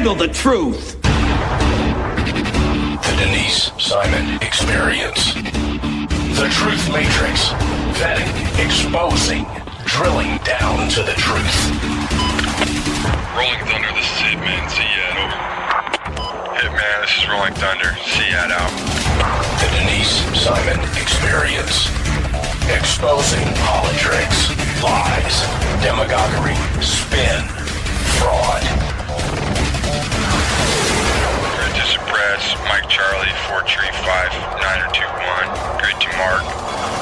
handle the truth. The Denise Simon Experience. The Truth Matrix. Vetting, exposing, drilling down to the truth. Rolling Thunder, this is Hitman. Seat over. Hitman, this is Rolling Thunder. Seat out. The Denise Simon Experience. Exposing politics, lies, demagoguery, spin, fraud. Grid to suppress. Mike Charlie, 4 tree 5, 9er 2 1. Grid to mark.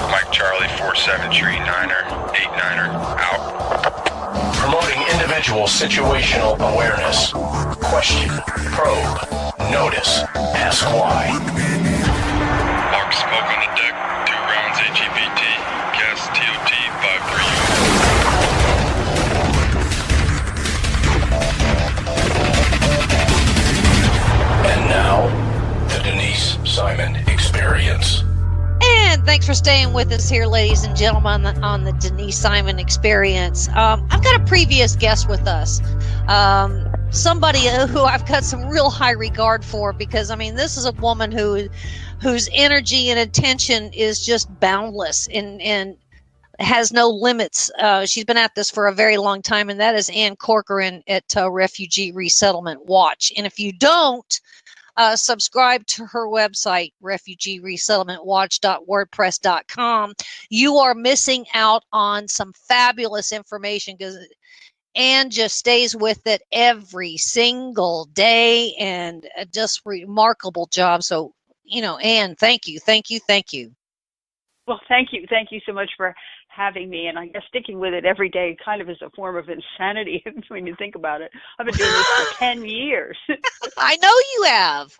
Mike Charlie, 4 7 tree 9er 8 9er out. Promoting individual situational awareness. Question, probe, notice, ask why. Mark smoke on the deck. 2 rounds HEBT. Gas TOT 5-3. And now, the Denise Simon Experience. And thanks for staying with us here, ladies and gentlemen, on the Denise Simon Experience. I've got a previous guest with us, somebody who I've got some real high regard for, because, I mean, this is a woman whose energy and attention is just boundless and has no limits. She's been at this for a very long time, and that is Ann Corcoran at Refugee Resettlement Watch. And if you don't, subscribe to her website, refugeeresettlementwatch.wordpress.com. You are missing out on some fabulous information, because Ann just stays with it every single day, and just remarkable job. So, Ann, thank you. Well, thank you. Thank you so much for having me. And I guess sticking with it every day kind of is a form of insanity when you think about it. I've been doing this for 10 years. I know you have.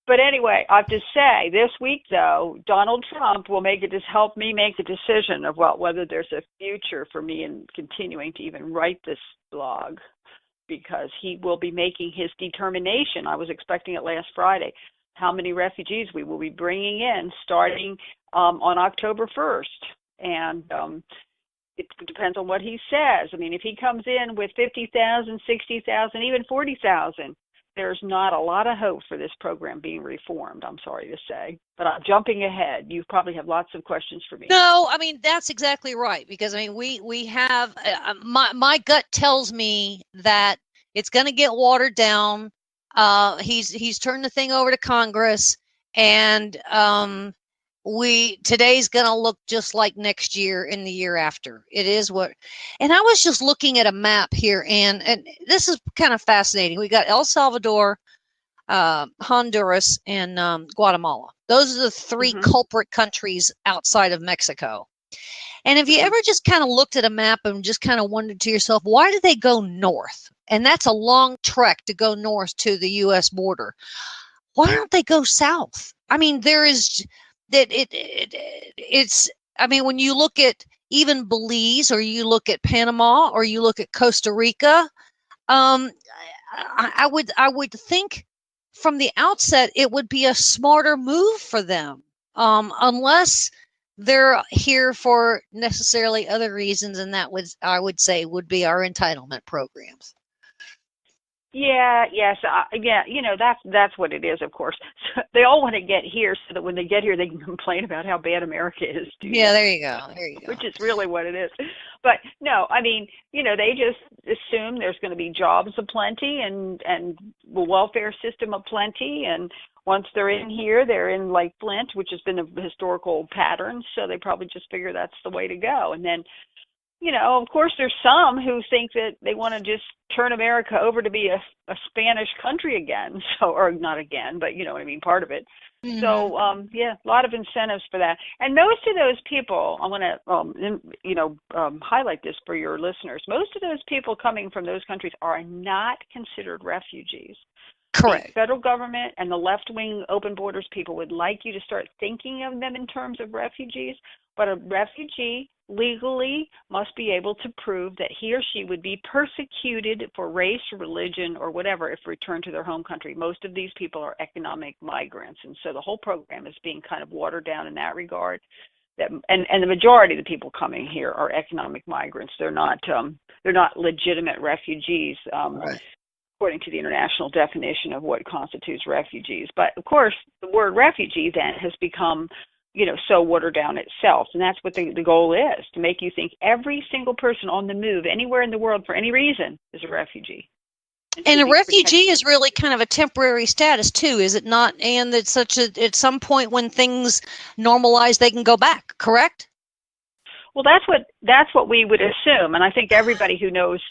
But anyway, I have to say, this week, though, Donald Trump will help me make a decision of whether there's a future for me in continuing to even write this blog, because he will be making his determination. I was expecting it last Friday, how many refugees we will be bringing in starting on October 1st. And it depends on what he says. I mean, if he comes in with 50,000, 60,000, even 40,000, there's not a lot of hope for this program being reformed, I'm sorry to say. But I'm jumping ahead. You probably have lots of questions for me. No, I mean, that's exactly right. Because, I mean, we have, my gut tells me that it's going to get watered down. He's turned the thing over to Congress, and today's gonna look just like next year and the year after. It is and I was just looking at a map here, and this is kind of fascinating. We got El Salvador, Honduras, and Guatemala. Those are the 3 culprit countries outside of Mexico. And if you ever just kind of looked at a map and just kind of wondered to yourself, why do they go north? And that's a long trek to go north to the U.S. border. Why don't they go south? I mean, I mean, when you look at even Belize, or you look at Panama, or you look at Costa Rica, I would think from the outset it would be a smarter move for them, unless they're here for necessarily other reasons, and that I would say would be our entitlement programs. Yeah, yes, that's what it is, of course. So they all want to get here so that when they get here, they can complain about how bad America is. Yeah, there you go. Which is really what it is. But no, I mean, they just assume there's going to be jobs aplenty and a welfare system aplenty. And once they're in here, they're in like Flint, which has been a historical pattern. So they probably just figure that's the way to go. And then, of course, there's some who think that they want to just turn America over to be a Spanish country again. So, or not again, but you know what I mean, part of it. Mm-hmm. So, a lot of incentives for that. And most of those people, I want to, highlight this for your listeners. Most of those people coming from those countries are not considered refugees. Correct. The federal government and the left-wing open borders people would like you to start thinking of them in terms of refugees, but a refugee legally must be able to prove that he or she would be persecuted for race, religion, or whatever if returned to their home country. Most of these people are economic migrants, and so the whole program is being kind of watered down in that regard. And the majority of the people coming here are economic migrants. They're not they're not legitimate refugees. Right. According to the international definition of what constitutes refugees. But of course, the word refugee then has become, so watered down itself. And that's what the goal is, to make you think every single person on the move anywhere in the world for any reason is a refugee. And a refugee is really kind of a temporary status too, is it not? And it's at some point when things normalize, they can go back, correct? Well, that's what we would assume, and I think everybody who knows,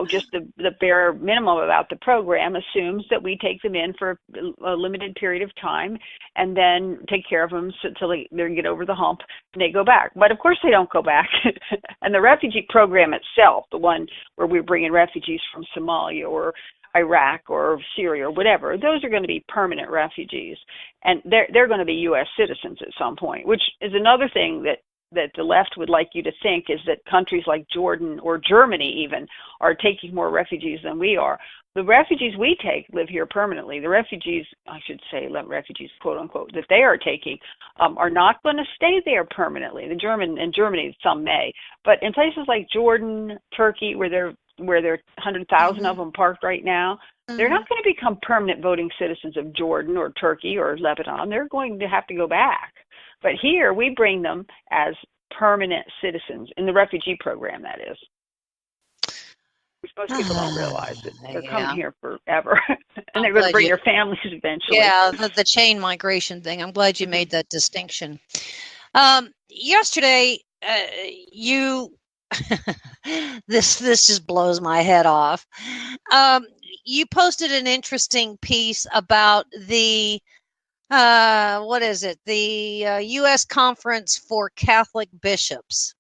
just the bare minimum about the program assumes that we take them in for a limited period of time, and then take care of them until they get over the hump and they go back. But of course, they don't go back. And the refugee program itself, the one where we're bringing refugees from Somalia or Iraq or Syria or whatever, those are going to be permanent refugees, and they're going to be U.S. citizens at some point, which is another thing that the left would like you to think, is that countries like Jordan or Germany even are taking more refugees than we are. The refugees we take live here permanently. The refugees, I should say, refugees, quote unquote, that they are taking are not going to stay there permanently. In Germany, some may, but in places like Jordan, Turkey, where there are 100,000 of them parked right now, they're not going to become permanent voting citizens of Jordan or Turkey or Lebanon. They're going to have to go back. But here, we bring them as permanent citizens in the refugee program, that is. Which most people don't realize that they're coming here forever. And they're going to bring their families eventually. Yeah, the chain migration thing. I'm glad you made that distinction. Yesterday, you... this just blows my head off. You posted an interesting piece about the the U.S. Conference for Catholic Bishops.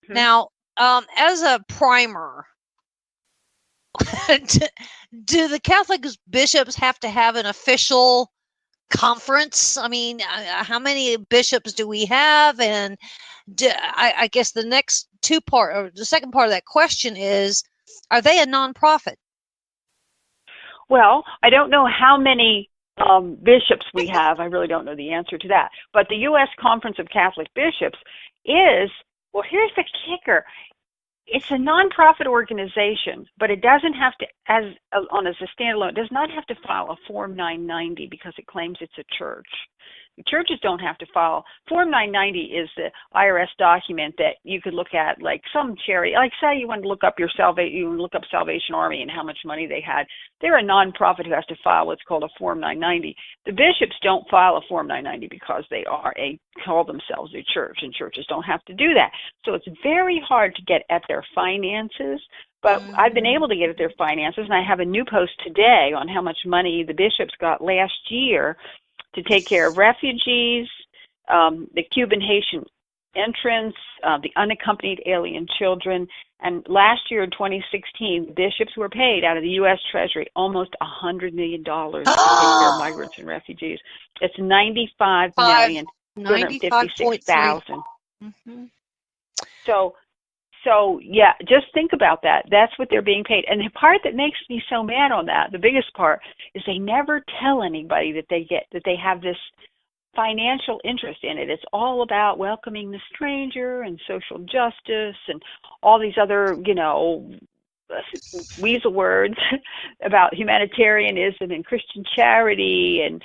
Mm-hmm. Now, as a primer, do the Catholic bishops have to have an official conference? I mean, how many bishops do we have? And I guess the second part of that question is, are they a nonprofit? Well, I don't know how many bishops we have. I really don't know the answer to that. But the U.S. Conference of Catholic Bishops is, well, here's the kicker. It's a nonprofit organization, but it doesn't have to, as a standalone, it does not have to file a Form 990 because it claims it's a church. Churches don't have to file. Form 990 is the IRS document that you could look at, like some charity, like say you want to look up Salvation Army and how much money they had. They're a nonprofit who has to file what's called a Form 990. The bishops don't file a Form 990 because they call themselves a church, and churches don't have to do that. So it's very hard to get at their finances. But I've been able to get at their finances, and I have a new post today on how much money the bishops got last year to take care of refugees, the Cuban-Haitian entrants, the unaccompanied alien children. And last year in 2016, the bishops were paid out of the U.S. Treasury almost $100 million to take care of migrants and refugees. It's $95,256,000. Mm-hmm. So yeah, just think about that. That's what they're being paid. And the part that makes me so mad on that, the biggest part, is they never tell anybody that they have this financial interest in it. It's all about welcoming the stranger and social justice and all these other, weasel words about humanitarianism and Christian charity and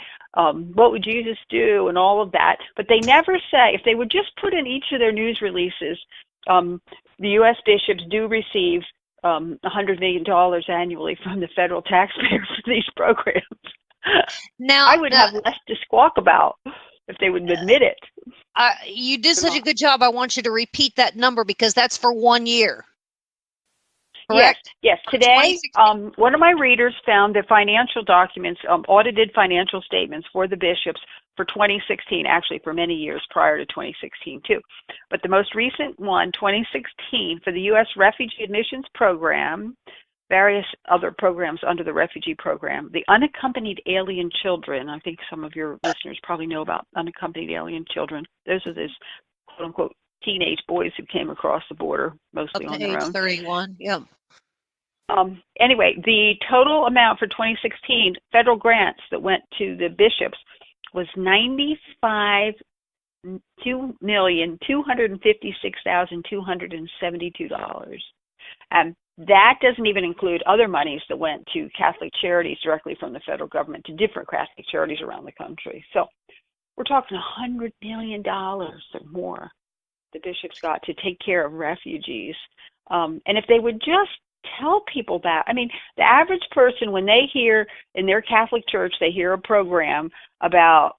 what would Jesus do and all of that. But they never say, if they would just put in each of their news releases, the U.S. bishops do receive $100 million annually from the federal taxpayers for these programs. Now, I would have less to squawk about if they would admit it. You did such a good job. I want you to repeat that number because that's for 1 year. Correct? Yes. Today, one of my readers found the financial documents, audited financial statements for the bishops for 2016, actually for many years prior to 2016 too. But the most recent one, 2016, for the U.S. Refugee Admissions Program, various other programs under the refugee program, the unaccompanied alien children. I think some of your listeners probably know about unaccompanied alien children. Those are these quote-unquote teenage boys who came across the border, mostly on their own. 31, yeah. Anyway, the total amount for 2016 federal grants that went to the bishops was $95,256,272. And that doesn't even include other monies that went to Catholic charities directly from the federal government to different Catholic charities around the country. So we're talking $100 million or more the bishops got to take care of refugees. And if they would just tell people that, I mean, the average person, when they hear in their Catholic church, they hear a program about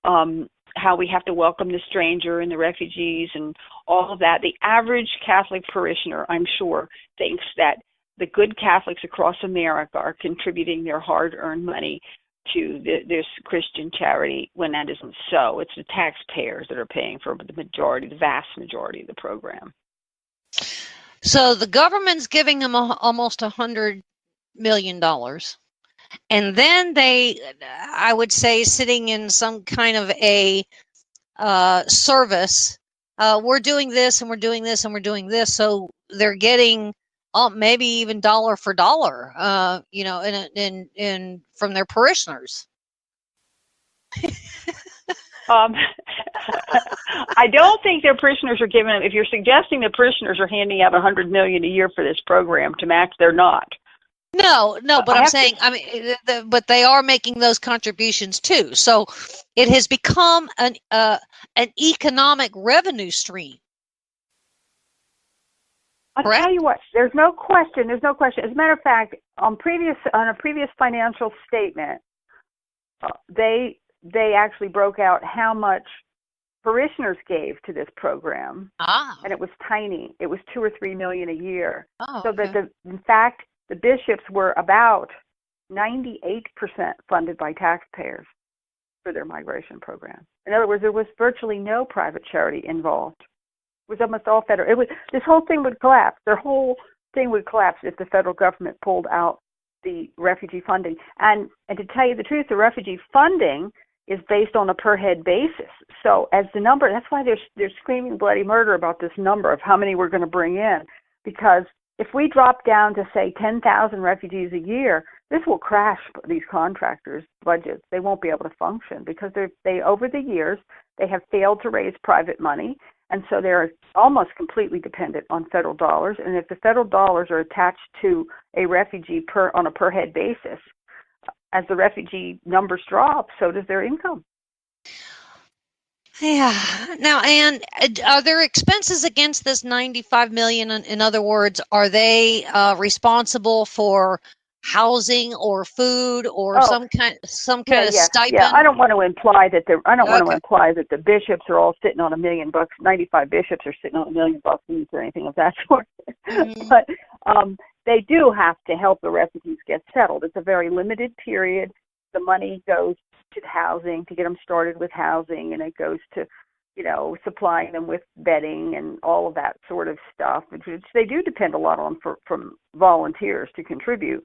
how we have to welcome the stranger and the refugees and all of that, the average Catholic parishioner, I'm sure, thinks that the good Catholics across America are contributing their hard-earned money to this Christian charity, when that isn't so. It's the taxpayers that are paying for the vast majority of the program. So the government's giving them almost $100 million. And then they, I would say, sitting in some kind of a service, we're doing this and we're doing this and we're doing this. So they're getting maybe even dollar for dollar, in from their parishioners. I don't think their parishioners are giving them. If you're suggesting the parishioners are handing out $100 million a year for this program to match, they're not. No, but I'm saying, but they are making those contributions too. So it has become an economic revenue stream. I'll tell you what, there's no question. As a matter of fact, on a previous financial statement, they actually broke out how much parishioners gave to this program, and it was tiny. It was $2 or $3 million a year. So that in fact, the bishops were about 98% funded by taxpayers for their migration program. In other words, there was virtually no private charity involved. It was almost all federal. This whole thing would collapse. Their whole thing would collapse if the federal government pulled out the refugee funding. And to tell you the truth, the refugee funding is based on a per head basis. So as the number, that's why they're screaming bloody murder about this number of how many we're going to bring in. Because if we drop down to, say, 10,000 refugees a year, this will crash these contractors' budgets. They won't be able to function because they over the years, they have failed to raise private money. And so they're almost completely dependent on federal dollars. And if the federal dollars are attached to a refugee on a per head basis, as the refugee numbers drop, so does their income. Yeah. Now, Anne, are there expenses against this $95 million? In other words, are they responsible for housing or food or some kind of stipend? Yeah, I don't want to imply that the bishops are all sitting on $1 million. 95 bishops are sitting on $1 million or anything of that sort. Mm-hmm. But they do have to help the refugees get settled. It's a very limited period. The money goes to housing, to get them started with housing, and it goes to, supplying them with bedding and all of that sort of stuff, which they do depend a lot on from volunteers to contribute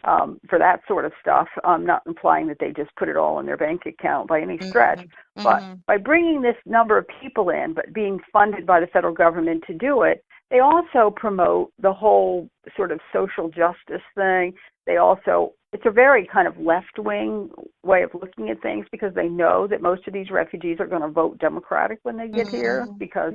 for that sort of stuff. I'm not implying that they just put it all in their bank account by any stretch. Mm-hmm. But by bringing this number of people in, but being funded by the federal government to do it, they also promote the whole sort of social justice thing. It's a very kind of left-wing way of looking at things because they know that most of these refugees are going to vote Democratic when they get here. Because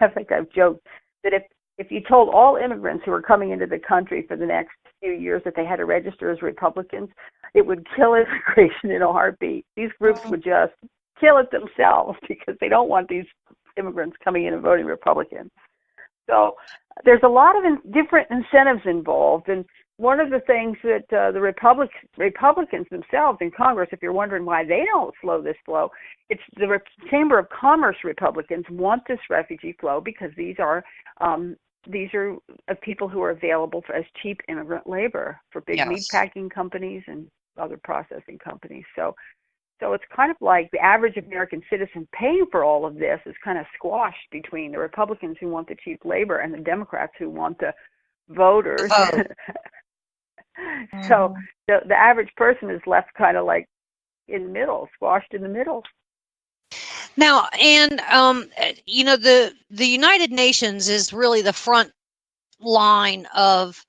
I think I've joked that if you told all immigrants who are coming into the country for the next few years that they had to register as Republicans, it would kill immigration in a heartbeat. These groups would just kill it themselves because they don't want these immigrants coming in and voting Republican. So there's a lot of different incentives involved. And one of the things that the Republicans themselves in Congress, if you're wondering why they don't slow this flow, it's the Chamber of Commerce Republicans want this refugee flow because these are people who are available as cheap immigrant labor for big meatpacking companies and other processing companies. So it's kind of like the average American citizen paying for all of this is kind of squashed between the Republicans who want the cheap labor and the Democrats who want the voters. So the average person is left kind of like in the middle, squashed in the middle. Now, and the United Nations is really the front line of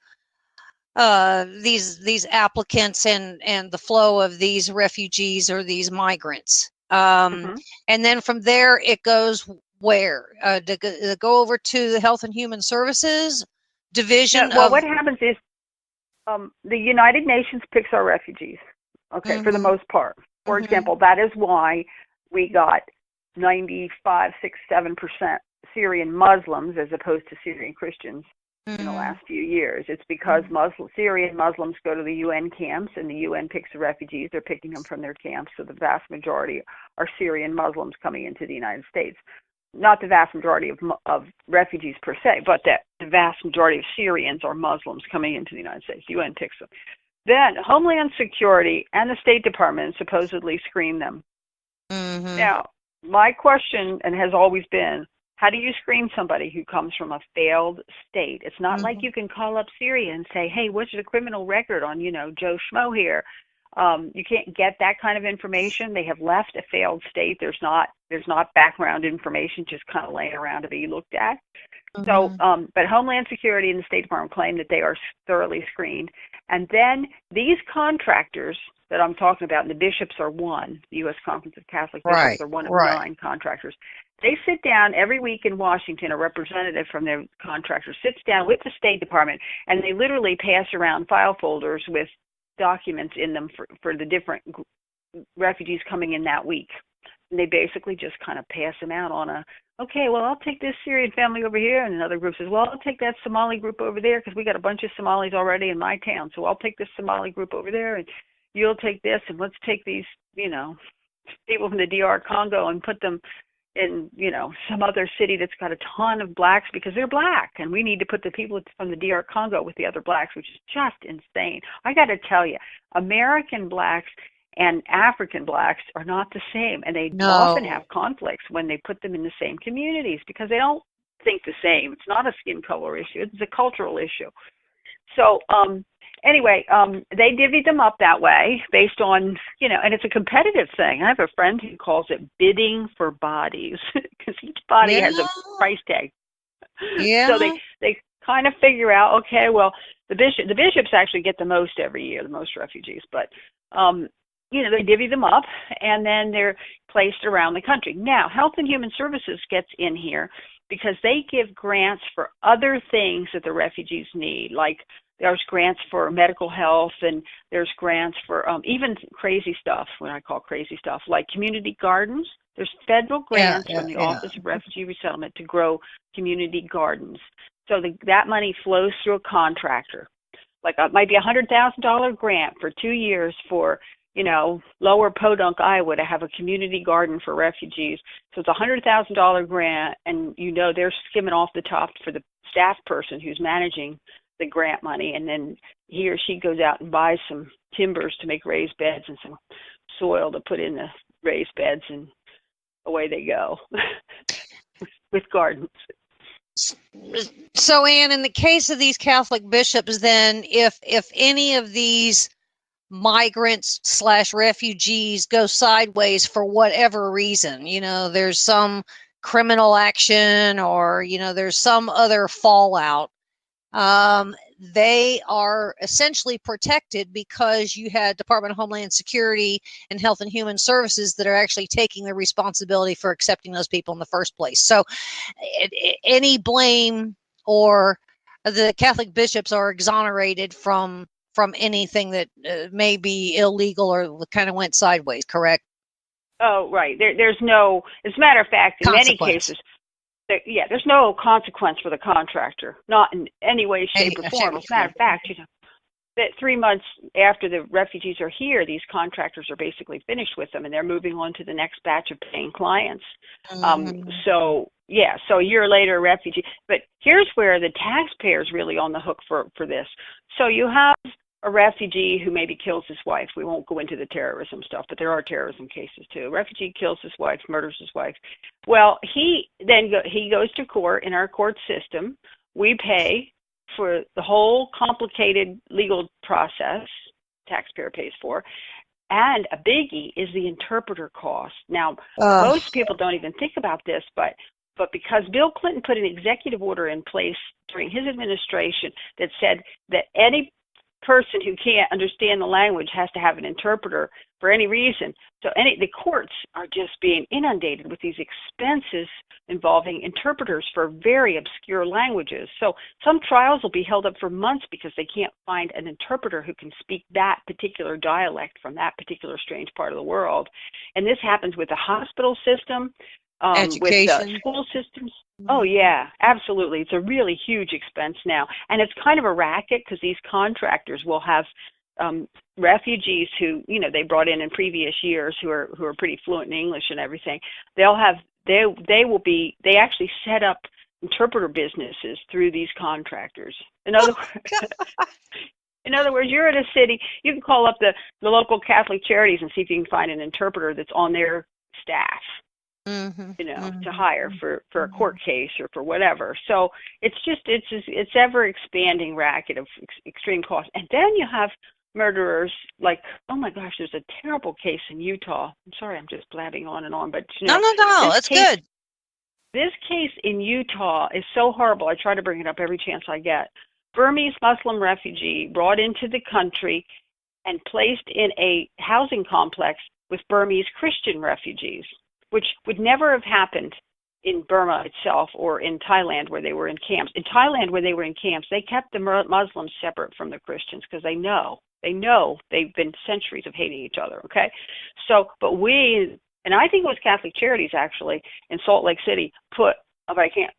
these applicants and the flow of these refugees or these migrants. And then from there it goes where? To go over to the Health and Human Services? division well, of? what happens is the United Nations picks our refugees, okay, for the most part. For example, that is why we got 95, 6, 7% Syrian Muslims as opposed to Syrian Christians in the last few years. It's because Syrian Muslims go to the UN camps, and the UN picks the refugees. They're picking them from their camps, so the vast majority are Syrian Muslims coming into the United States. Not the vast majority of refugees per se, but that the vast majority of Syrians are Muslims coming into the United States. The UN picks them. Then Homeland Security and the State Department supposedly screen them. Now, my question, and has always been, how do you screen somebody who comes from a failed state? It's not like you can call up Syria and say, hey, what's the criminal record on, Joe Schmo here? You can't get that kind of information. They have left a failed state. There's not background information just kind of laying around to be looked at. So, but Homeland Security and the State Department claim that they are thoroughly screened. And then these contractors that I'm talking about, and the bishops are one, the U.S. Conference of Catholic Bishops are one of 9 contractors. They sit down every week in Washington, a representative from their contractor sits down with the State Department, and they literally pass around file folders with documents in them for the different refugees coming in that week. And they basically just kind of pass them out on okay, well, I'll take this Syrian family over here, and another group says, well, I'll take that Somali group over there because we got a bunch of Somalis already in my town, so I'll take this Somali group over there, and you'll take this, and let's take these, people from the DR Congo and put them in, some other city that's got a ton of blacks because they're black, and we need to put the people from the DR Congo with the other blacks, which is just insane. I got to tell you, American blacks and African blacks are not the same, and they often have conflicts when they put them in the same communities because they don't think the same. It's not a skin color issue. It's a cultural issue. So anyway, they divvied them up that way based on, and it's a competitive thing. I have a friend who calls it bidding for bodies because each body has a price tag. So they kind of figure out, okay, well, the bishops actually get the most every year, the most refugees, but they divvy them up, and then they're placed around the country. Now, Health and Human Services gets in here because they give grants for other things that the refugees need, like there's grants for medical health, and there's grants for even crazy stuff, what I call crazy stuff, like community gardens. There's federal grants from the Office of Refugee Resettlement to grow community gardens. So that money flows through a contractor. Like it might be $100,000 grant for 2 years for Lower Podunk, Iowa, to have a community garden for refugees. So it's a $100,000 grant, and they're skimming off the top for the staff person who's managing the grant money, and then he or she goes out and buys some timbers to make raised beds and some soil to put in the raised beds, and away they go with gardens. So, Anne, in the case of these Catholic bishops, then if any of these migrants / refugees go sideways for whatever reason, there's some criminal action or, there's some other fallout, they are essentially protected because you had Department of Homeland Security and Health and Human Services that are actually taking the responsibility for accepting those people in the first place. So any blame, or the Catholic bishops are exonerated from anything that may be illegal or kind of went sideways, correct? Oh, right. There's no, as a matter of fact, in many cases, there's no consequence for the contractor, not in any way, shape, or form. As a matter of fact, that 3 months after the refugees are here, these contractors are basically finished with them, and they're moving on to the next batch of paying clients. So a year later, refugee. But here's where the taxpayer's really on the hook for this. So you have a refugee who maybe kills his wife. We won't go into the terrorism stuff, but there are terrorism cases too. A refugee kills his wife, murders his wife. Well, he goes to court in our court system. We pay for the whole complicated legal process, taxpayer pays for, and a biggie is the interpreter cost. Now, most people don't even think about this, but because Bill Clinton put an executive order in place during his administration that said that any person who can't understand the language has to have an interpreter for any reason. So the courts are just being inundated with these expenses involving interpreters for very obscure languages. So some trials will be held up for months because they can't find an interpreter who can speak that particular dialect from that particular strange part of the world. And this happens with the hospital system, with the school systems. Oh, yeah, absolutely. It's a really huge expense now. And it's kind of a racket because these contractors will have refugees who, they brought in previous years who are pretty fluent in English and everything. They actually set up interpreter businesses through these contractors. In other words, you're in a city, you can call up the local Catholic Charities and see if you can find an interpreter that's on their staff. To hire for a court case or for whatever. So it's ever expanding racket of extreme cost. And then you have murderers like, oh my gosh, there's a terrible case in Utah. I'm sorry, I'm just blabbing on and on, but no, it's good. This case in Utah is so horrible. I try to bring it up every chance I get. Burmese Muslim refugee brought into the country and placed in a housing complex with Burmese Christian refugees, which would never have happened in Burma itself or in Thailand where they were in camps. In Thailand where they were in camps, they kept the Muslims separate from the Christians because they know they've been centuries of hating each other, okay? So, but and I think it was Catholic Charities actually in Salt Lake City but I can't,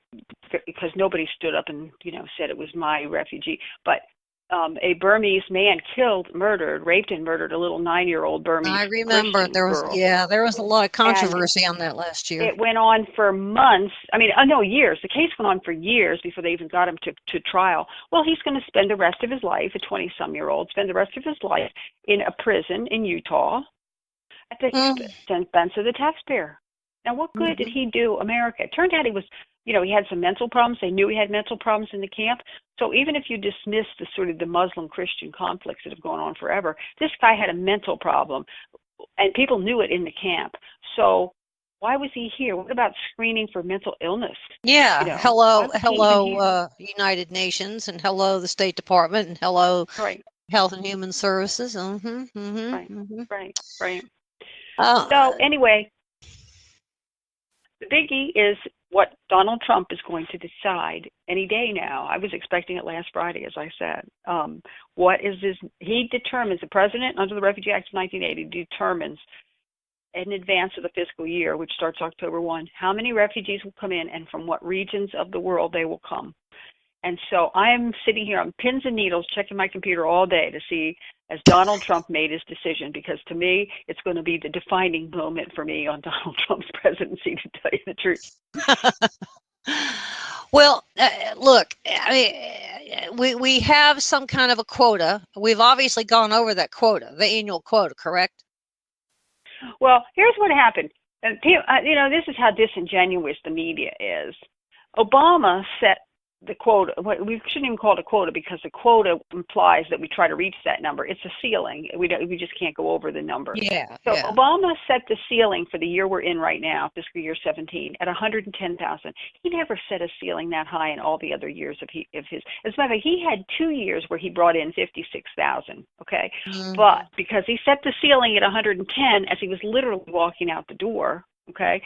because nobody stood up and, said it was my refugee, but a Burmese man raped and murdered a little 9-year-old Burmese. I remember Christian there was girl. There was a lot of controversy on that last year. It went on for months. Years. The case went on for years before they even got him to trial. Well, he's going to spend the rest of his life, a 20-some-year-old, spend the rest of his life in a prison in Utah at the expense of the taxpayer. Now, what good did he do America? It turned out he was, he had some mental problems. They knew he had mental problems in the camp. So even if you dismiss the sort of the Muslim-Christian conflicts that have gone on forever, this guy had a mental problem, and people knew it in the camp. So why was he here? What about screening for mental illness? Yeah. Hello, United Nations, and hello, the State Department, and hello, Health and Human Services. Right. Oh. So anyway, the biggie is what Donald Trump is going to decide any day now. I was expecting it last Friday, as I said. He determines, the president under the Refugee Act of 1980 determines in advance of the fiscal year, which starts October 1, how many refugees will come in and from what regions of the world they will come. And so I'm sitting here on pins and needles checking my computer all day to see as Donald Trump made his decision, because to me, it's going to be the defining moment for me on Donald Trump's presidency, to tell you the truth. Well, look, we have some kind of a quota. We've obviously gone over that quota, the annual quota, correct? Well, here's what happened. And this is how disingenuous the media is. Obama set the quota. We shouldn't even call it a quota, because the quota implies that we try to reach that number. It's a ceiling. We just can't go over the number. Yeah. So Obama set the ceiling for the year we're in right now, fiscal year 17, at 110,000. He never set a ceiling that high in all the other years of his. As a matter of fact, he had 2 years where he brought in 56,000. Okay, but because he set the ceiling at 110 as he was literally walking out the door. Okay,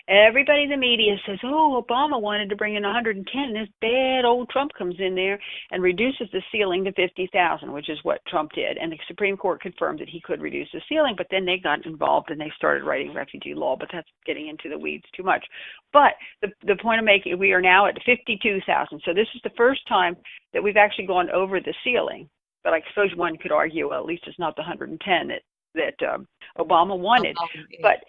everybody in the media says, oh, Obama wanted to bring in 110. This bad old Trump comes in there and reduces the ceiling to 50,000, which is what Trump did. And the Supreme Court confirmed that he could reduce the ceiling, but then they got involved and they started writing refugee law, but that's getting into the weeds too much. But the point I'm making, we are now at 52,000. So this is the first time that we've actually gone over the ceiling. But I suppose one could argue, well, at least it's not the 110 that Obama wanted. But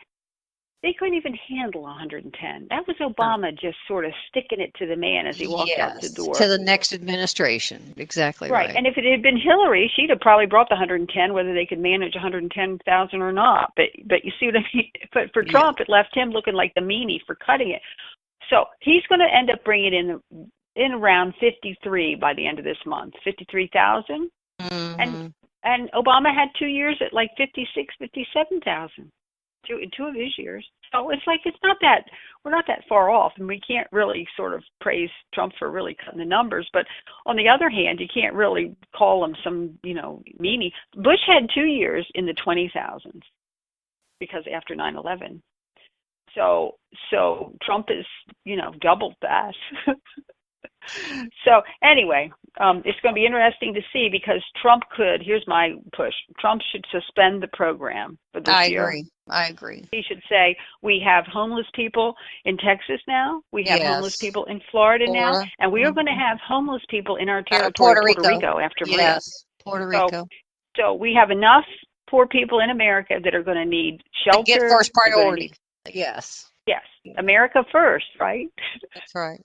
they couldn't even handle 110. That was Obama just sort of sticking it to the man as he walked out the door. To the next administration. Exactly right. And if it had been Hillary, she'd have probably brought the 110, whether they could manage 110,000 or not. But you see what I mean? But for Trump, it left him looking like the meanie for cutting it. So he's going to end up bringing in around 53 by the end of this month, 53,000. And Obama had 2 years at like 56, 57,000. in 2 of his years. So it's like we're not that far off, and we can't really sort of praise Trump for really cutting the numbers. But on the other hand, you can't really call him some, meanie. Bush had 2 years in the 20,000s because after 9/11. So Trump is, doubled that. So anyway, it's going to be interesting to see because here's my push, Trump should suspend the program for this year. I agree. He should say, we have homeless people in Texas now, we have homeless people in Florida now, and we are going to have homeless people in our territory, Puerto Rico after Maria. Yes, Puerto Rico. So we have enough poor people in America that are going to need shelter. Get first priority. Yes. Yes. America first, right? That's right.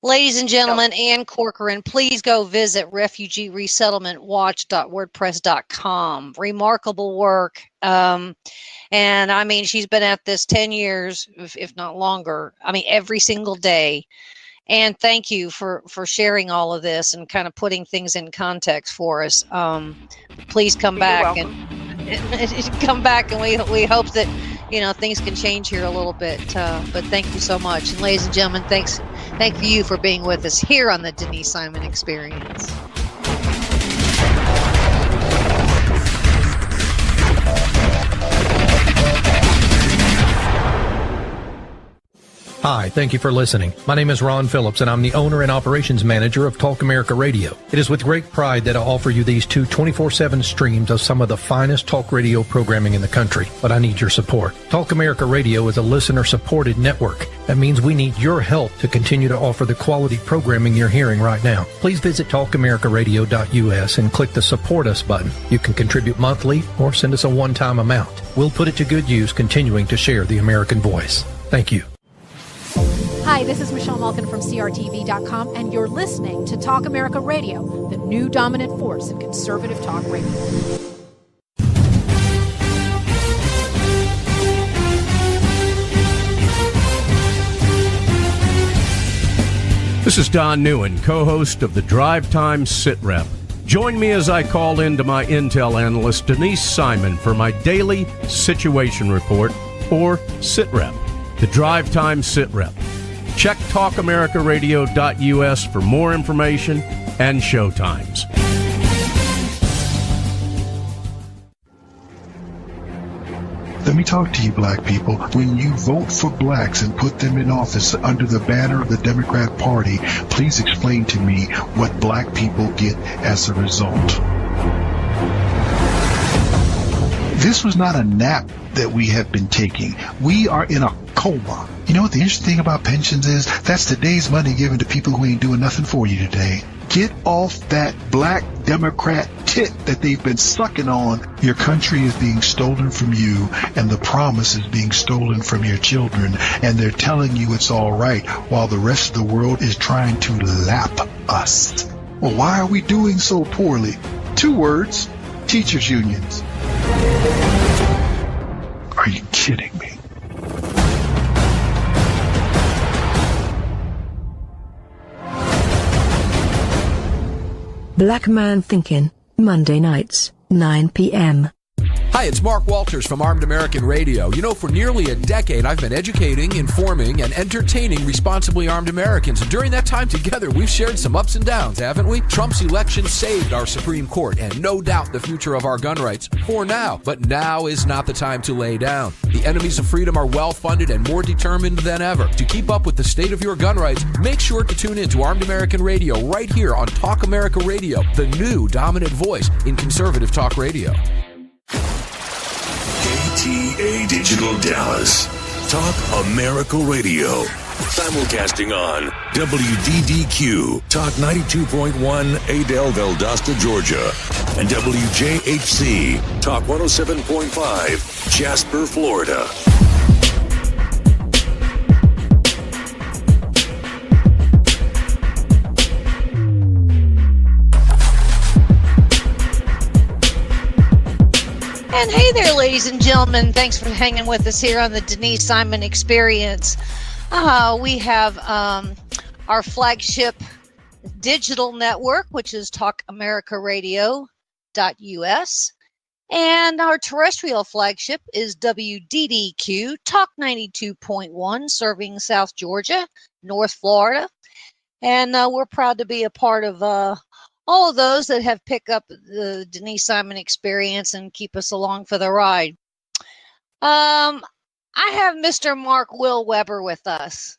Ladies and gentlemen, Ann Corcoran, please go visit refugeeresettlementwatch.wordpress.com. Remarkable work. And I mean, she's been at this 10 years, if not longer. I mean, every single day. And thank you for sharing all of this and kind of putting things in context for us. Please come back and come back, and we hope that things can change here a little bit. But thank you so much, and ladies and gentlemen, thank you for being with us here on the Denise Simon Experience. Hi, thank you for listening. My name is Ron Phillips, and I'm the owner and operations manager of Talk America Radio. It is with great pride that I offer you these two 24/7 streams of some of the finest talk radio programming in the country, but I need your support. Talk America Radio is a listener-supported network. That means we need your help to continue to offer the quality programming you're hearing right now. Please visit talkamericaradio.us and click the Support Us button. You can contribute monthly or send us a one-time amount. We'll put it to good use continuing to share the American voice. Thank you. Hi, this is Michelle Malkin from CRTV.com, and you're listening to Talk America Radio, the new dominant force in conservative talk radio. This is Don Newen, co-host of the Drive Time Sit Rep. Join me as I call in to my Intel analyst, Denise Simon, for my daily situation report, or Sit Rep, the Drive Time Sit Rep. Check talkamericaradio.us for more information and show times. Let me talk to you, black people. When you vote for blacks and put them in office under the banner of the Democrat Party, please explain to me what black people get as a result. This was not a nap that we have been taking. We are in a coma. You know what the interesting thing about pensions is? That's today's money given to people who ain't doing nothing for you today. Get off that black Democrat tit that they've been sucking on. Your country is being stolen from you, and the promise is being stolen from your children, and they're telling you it's all right while the rest of the world is trying to lap us. Well, why are we doing so poorly? 2 words: teachers' unions. Are you kidding me? Black Man Thinking, Monday nights, 9 p.m. Hi, it's Mark Walters from Armed American Radio. You know, for nearly a decade, I've been educating, informing, and entertaining responsibly armed Americans. And during that time together, we've shared some ups and downs, haven't we? Trump's election saved our Supreme Court and no doubt the future of our gun rights for now. But now is not the time to lay down. The enemies of freedom are well-funded and more determined than ever. To keep up with the state of your gun rights, make sure to tune in to Armed American Radio right here on Talk America Radio, the new dominant voice in conservative talk radio. KTA Digital Dallas. Talk America Radio. Simulcasting on WDDQ, Talk 92.1, Adel, Valdosta, Georgia. And WJHC, Talk 107.5, Jasper, Florida. And hey there, ladies and gentlemen. Thanks for hanging with us here on the Denise Simon Experience. We have our flagship digital network, which is talkamericaradio.us. And our terrestrial flagship is WDDQ Talk 92.1, serving South Georgia, North Florida. And we're proud to be a part of all of those that have picked up the Denise Simon experience and keep us along for the ride. I have Mr. Mark Will Weber with us.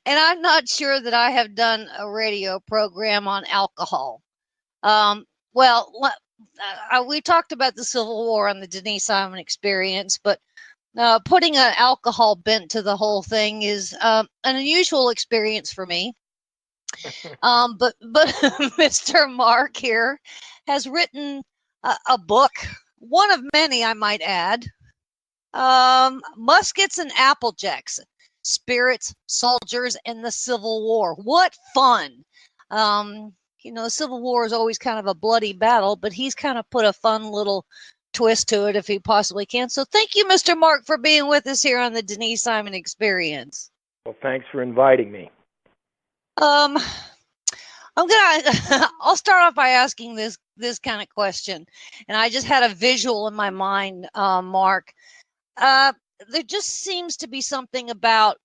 And I'm not sure that I have done a radio program on alcohol. We talked about the Civil War on the Denise Simon experience, but putting an alcohol bent to the whole thing is an unusual experience for me. But Mr. Mark here has written a book, one of many, I might add. Muskets and Applejacks, Spirits, Soldiers, and the Civil War. What fun! The Civil War is always kind of a bloody battle, but he's kind of put a fun little twist to it if he possibly can. So thank you, Mr. Mark, for being with us here on the Denise Simon Experience. Well, thanks for inviting me. I'll start off by asking this kind of question, and I just had a visual in my mind, Mark. There just seems to be something about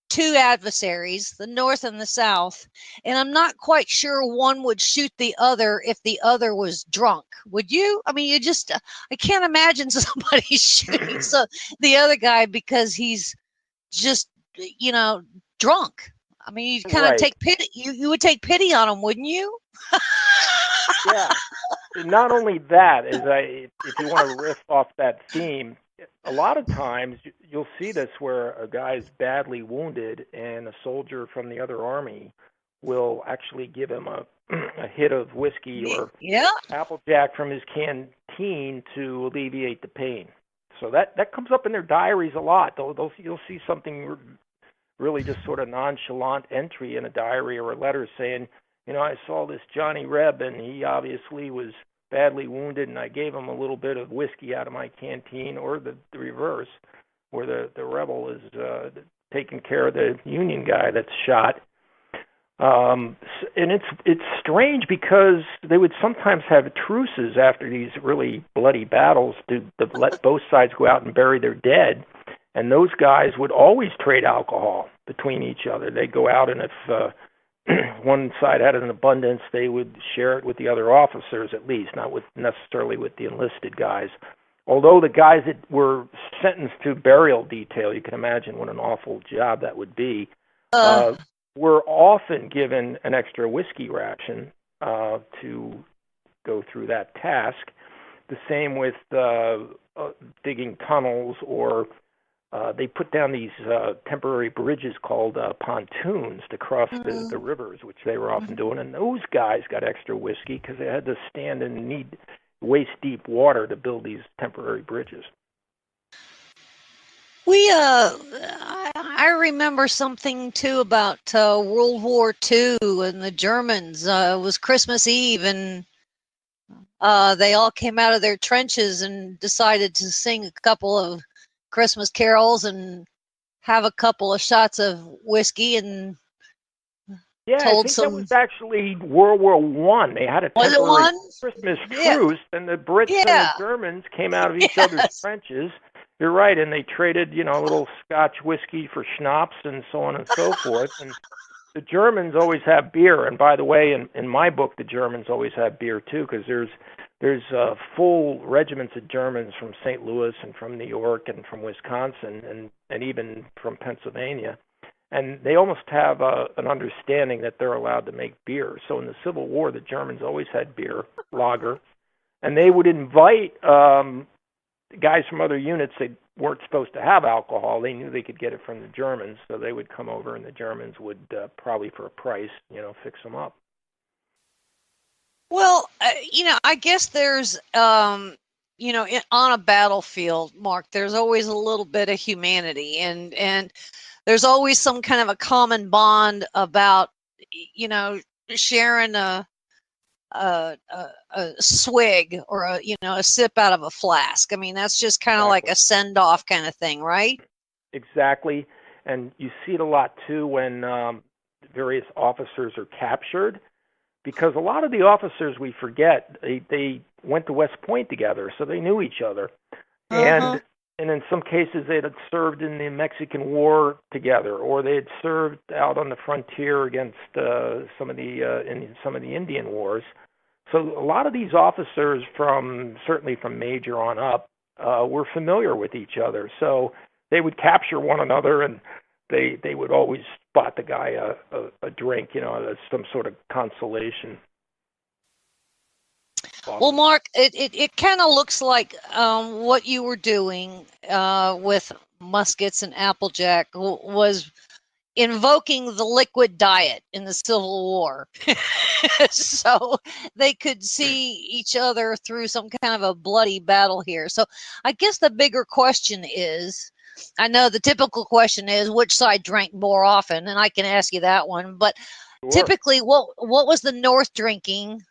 two adversaries, the North and the South, and I'm not quite sure one would shoot the other if the other was drunk. Would you? I mean, I can't imagine somebody shooting the other guy because he's just, drunk. I mean, you kind of take pity. You would take pity on him, wouldn't you? Yeah. Not only that, if you want to riff off that theme, a lot of times you'll see this where a guy's badly wounded and a soldier from the other army will actually give him a hit of whiskey or Applejack from his canteen to alleviate the pain. So that comes up in their diaries a lot. You'll see something really just sort of nonchalant entry in a diary or a letter saying, I saw this Johnny Reb and he obviously was badly wounded, and I gave him a little bit of whiskey out of my canteen, or the reverse, where the rebel is taking care of the Union guy that's shot. And it's strange because they would sometimes have truces after these really bloody battles to let both sides go out and bury their dead, and those guys would always trade alcohol between each other. They'd go out, and if one side had an abundance, they would share it with the other officers, at least, not necessarily with the enlisted guys. Although the guys that were sentenced to burial detail, you can imagine what an awful job that would be, were often given an extra whiskey ration to go through that task. The same with digging tunnels, or they put down these temporary bridges called pontoons to cross the rivers, which they were often doing. And those guys got extra whiskey because they had to stand in waist-deep water to build these temporary bridges. I remember something too about World War II and the Germans. It was Christmas Eve, and they all came out of their trenches and decided to sing a couple of Christmas carols and have a couple of shots of whiskey and I think that was actually World War I. They had a temporary Christmas truce, and the Brits and the Germans came out of each other's trenches. You're right, and they traded, a little Scotch whiskey for schnapps and so on and so forth. And the Germans always have beer. And by the way, in my book, the Germans always have beer too, because there's full regiments of Germans from St. Louis and from New York and from Wisconsin and even from Pennsylvania. And they almost have an understanding that they're allowed to make beer. So in the Civil War, the Germans always had beer, lager, and they would invite guys from other units that weren't supposed to have alcohol. They knew they could get it from the Germans, so they would come over, and the Germans would probably for a price, fix them up. Well, I guess there's, on a battlefield, Mark, there's always a little bit of humanity, and there's always some kind of a common bond about, sharing a swig or a sip out of a flask. I mean, that's just kind of like a send-off kind of thing, right? Exactly. And you see it a lot too when various officers are captured, because a lot of the officers, we forget, they went to West Point together, so they knew each other. And in some cases, they had served in the Mexican War together, or they had served out on the frontier against some of the Indian wars. So a lot of these officers, certainly from major on up, were familiar with each other. So they would capture one another, and they would always spot the guy a drink, as some sort of consolation. Awesome. Well, Mark, it kind of looks like what you were doing with Muskets and Applejack was invoking the liquid diet in the Civil War. So they could see each other through some kind of a bloody battle here. So I guess the bigger question is, I know the typical question is which side drank more often, and I can ask you that one, but Sure. Typically what was the North drinking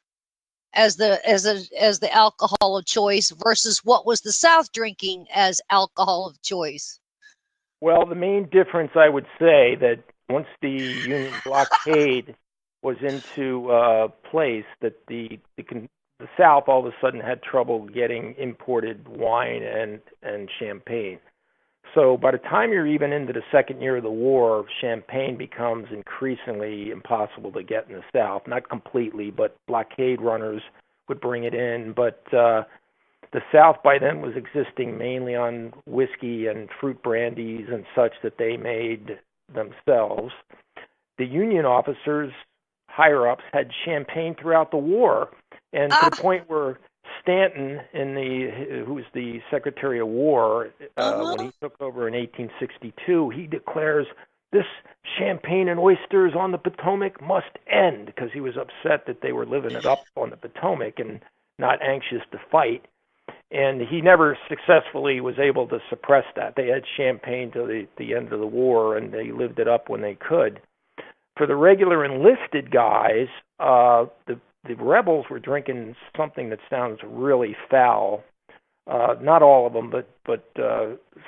as the alcohol of choice versus what was the South drinking as alcohol of choice? Well, the main difference, I would say, that once the Union blockade was into place, that the South all of a sudden had trouble getting imported wine and champagne. So by the time you're even into the second year of the war, champagne becomes increasingly impossible to get in the South. Not completely, but blockade runners would bring it in. But the South by then was existing mainly on whiskey and fruit brandies and such that they made themselves. The Union officers, higher-ups, had champagne throughout the war, and to the point where Stanton, who was the Secretary of War, when he took over in 1862, he declares this champagne and oysters on the Potomac must end, because he was upset that they were living it up on the Potomac and not anxious to fight. And he never successfully was able to suppress that. They had champagne till the end of the war, and they lived it up when they could. For the regular enlisted guys, the rebels were drinking something that sounds really foul. Not all of them, but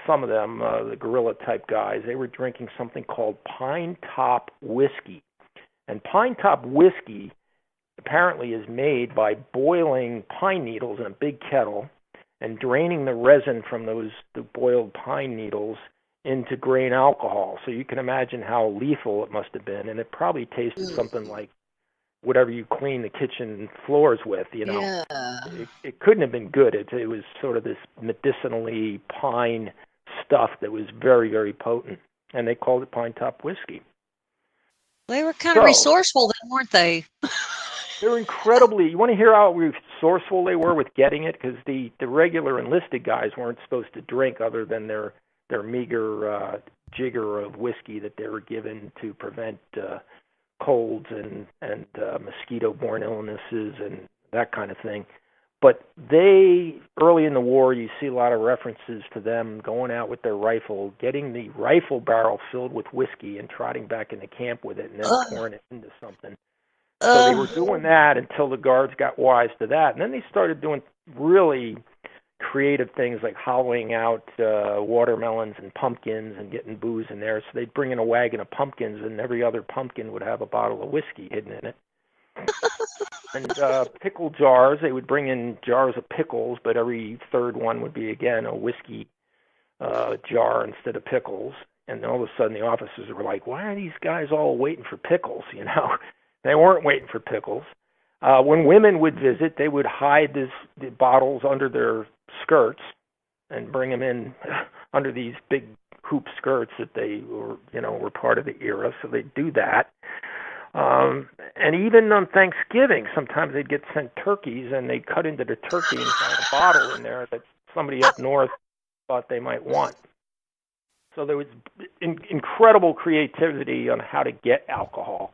some of them, the guerrilla-type guys, they were drinking something called pine top whiskey. And pine top whiskey apparently is made by boiling pine needles in a big kettle and draining the resin from the boiled pine needles into grain alcohol. So you can imagine how lethal it must have been, and it probably tasted something like whatever you clean the kitchen floors with, Yeah. It couldn't have been good. It was sort of this medicinally pine stuff that was very, very potent, and they called it pine top whiskey. They were kind of resourceful then, weren't they? They're incredibly, you want to hear how resourceful they were with getting it? Because the regular enlisted guys weren't supposed to drink other than their meager jigger of whiskey that they were given to prevent colds and mosquito-borne illnesses and that kind of thing. But they, early in the war, you see a lot of references to them going out with their rifle, getting the rifle barrel filled with whiskey and trotting back into camp with it and then pouring it into something. So they were doing that until the guards got wise to that. And then they started doing really creative things like hollowing out watermelons and pumpkins and getting booze in there. So they'd bring in a wagon of pumpkins, and every other pumpkin would have a bottle of whiskey hidden in it. And pickle jars, they would bring in jars of pickles, but every third one would be, again, a whiskey jar instead of pickles. And then all of a sudden the officers were like, why are these guys all waiting for pickles, They weren't waiting for pickles. When women would visit, they would hide the bottles under their skirts and bring them in under these big hoop skirts that they were part of the era. So they'd do that. And even on Thanksgiving, sometimes they'd get sent turkeys, and they'd cut into the turkey and find a bottle in there that somebody up north thought they might want. So there was incredible creativity on how to get alcohol.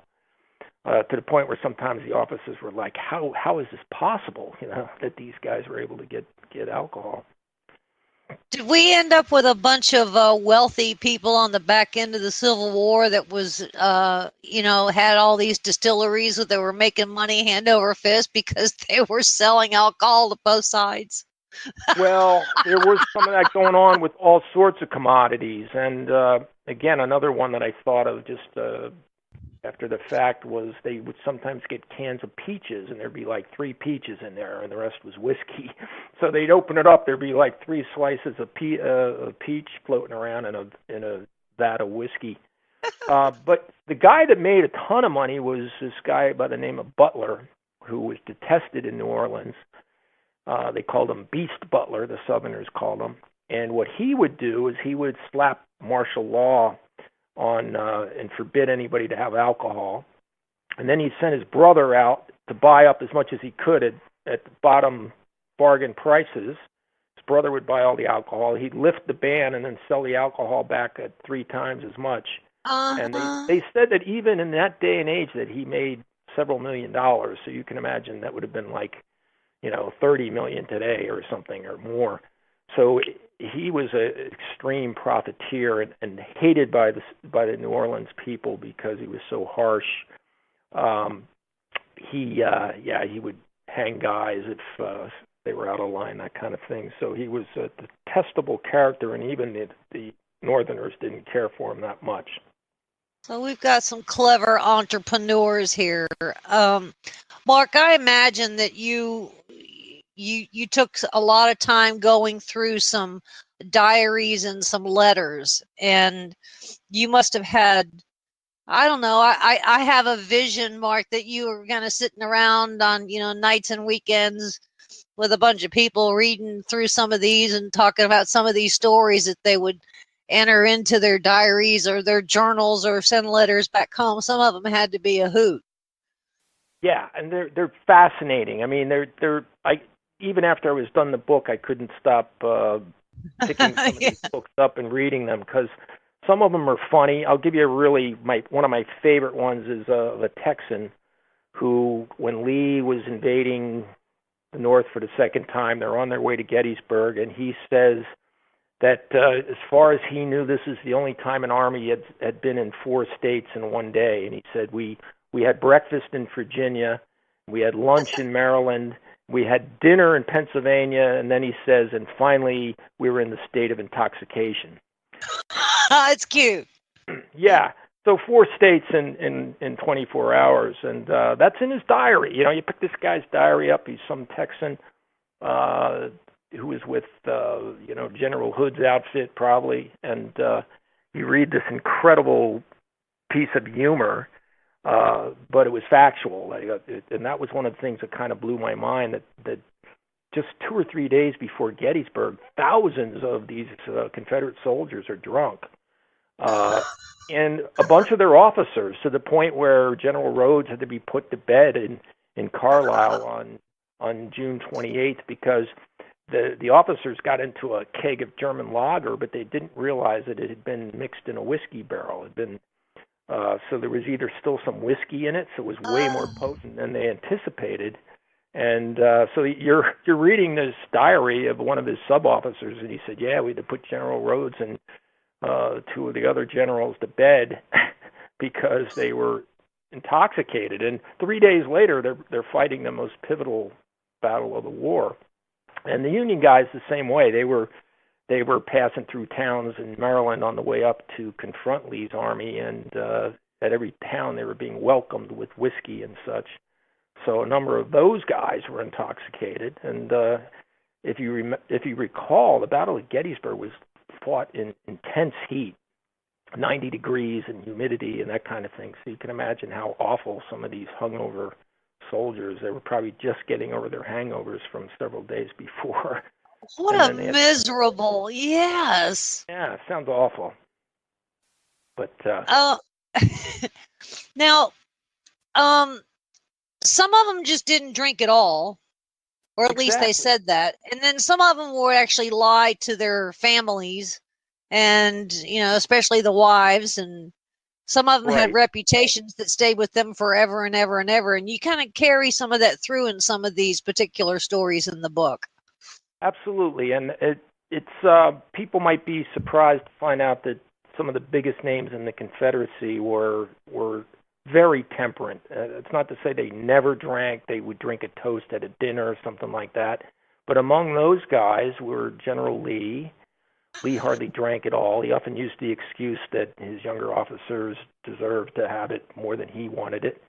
To the point where sometimes the officers were like, how is this possible, that these guys were able to get alcohol? Did we end up with a bunch of wealthy people on the back end of the Civil War that was, had all these distilleries that were making money hand over fist because they were selling alcohol to both sides? Well, there was some of that going on with all sorts of commodities. And again, another one that I thought of just after the fact was they would sometimes get cans of peaches, and there'd be like 3 peaches in there, and the rest was whiskey. So they'd open it up, there'd be like 3 slices of peach floating around in a vat of whiskey. But the guy that made a ton of money was this guy by the name of Butler, who was detested in New Orleans. They called him Beast Butler, the Southerners called him. And what he would do is he would slap martial law on and forbid anybody to have alcohol. And then he'd send his brother out to buy up as much as he could at the bottom bargain prices. His brother would buy all the alcohol. He'd lift the ban and then sell the alcohol back at 3 times as much. And they said that even in that day and age that he made several $1 million. So you can imagine that would have been like, $30 million today or something or more. So he was an extreme profiteer and hated by the New Orleans people because he was so harsh. He would hang guys if they were out of line, that kind of thing. So he was a detestable character, and even the Northerners didn't care for him that much. So we've got some clever entrepreneurs here. Mark, I imagine that you took a lot of time going through some diaries and some letters, and you must have had, I don't know, I have a vision, Mark, that you were kind of sitting around on, nights and weekends with a bunch of people reading through some of these and talking about some of these stories that they would enter into their diaries or their journals or send letters back home. Some of them had to be a hoot. Yeah, and they're fascinating. I mean, even after I was done the book, I couldn't stop picking some of these books up and reading them because some of them are funny. I'll give you one of my favorite ones is a Texan who, when Lee was invading the North for the second time, they're on their way to Gettysburg, and he says that as far as he knew, this is the only time an army had been in 4 states in one day. And he said, we had breakfast in Virginia, we had lunch in Maryland, we had dinner in Pennsylvania, and then he says, and finally we were in the state of intoxication. It's cute. Yeah. So 4 states in 24 hours, and that's in his diary. You pick this guy's diary up. He's some Texan who was with, General Hood's outfit probably, and you read this incredible piece of humor, but it was factual, and that was one of the things that kind of blew my mind, that just 2 or 3 days before Gettysburg, thousands of these Confederate soldiers are drunk. And a bunch of their officers, to the point where General Rhodes had to be put to bed in Carlisle on June 28th because the officers got into a keg of German lager, but they didn't realize that it had been mixed in a whiskey barrel. It had been so there was either still some whiskey in it, so it was way more potent than they anticipated. And so you're reading this diary of one of his sub-officers, and he said, yeah, we had to put General Rhodes and 2 of the other generals to bed because they were intoxicated. And 3 days later, they're fighting the most pivotal battle of the war. And the Union guys the same way. They were passing through towns in Maryland on the way up to confront Lee's army, and at every town they were being welcomed with whiskey and such. So a number of those guys were intoxicated. And if you recall, the Battle of Gettysburg was fought in intense heat, 90 degrees and humidity and that kind of thing. So you can imagine how awful some of these hungover soldiers, they were probably just getting over their hangovers from several days before. What a miserable, yes. Yeah, it sounds awful. But now, some of them just didn't drink at all, or at least they said that. And then some of them would actually lie to their families, and especially the wives, and some of them had reputations that stayed with them forever and ever and ever. And you kind of carry some of that through in some of these particular stories in the book. Absolutely. And it's people might be surprised to find out that some of the biggest names in the Confederacy were very temperate. It's not to say they never drank. They would drink a toast at a dinner or something like that. But among those guys were General Lee, Lee hardly drank at all. He often used the excuse that his younger officers deserved to have it more than he wanted it.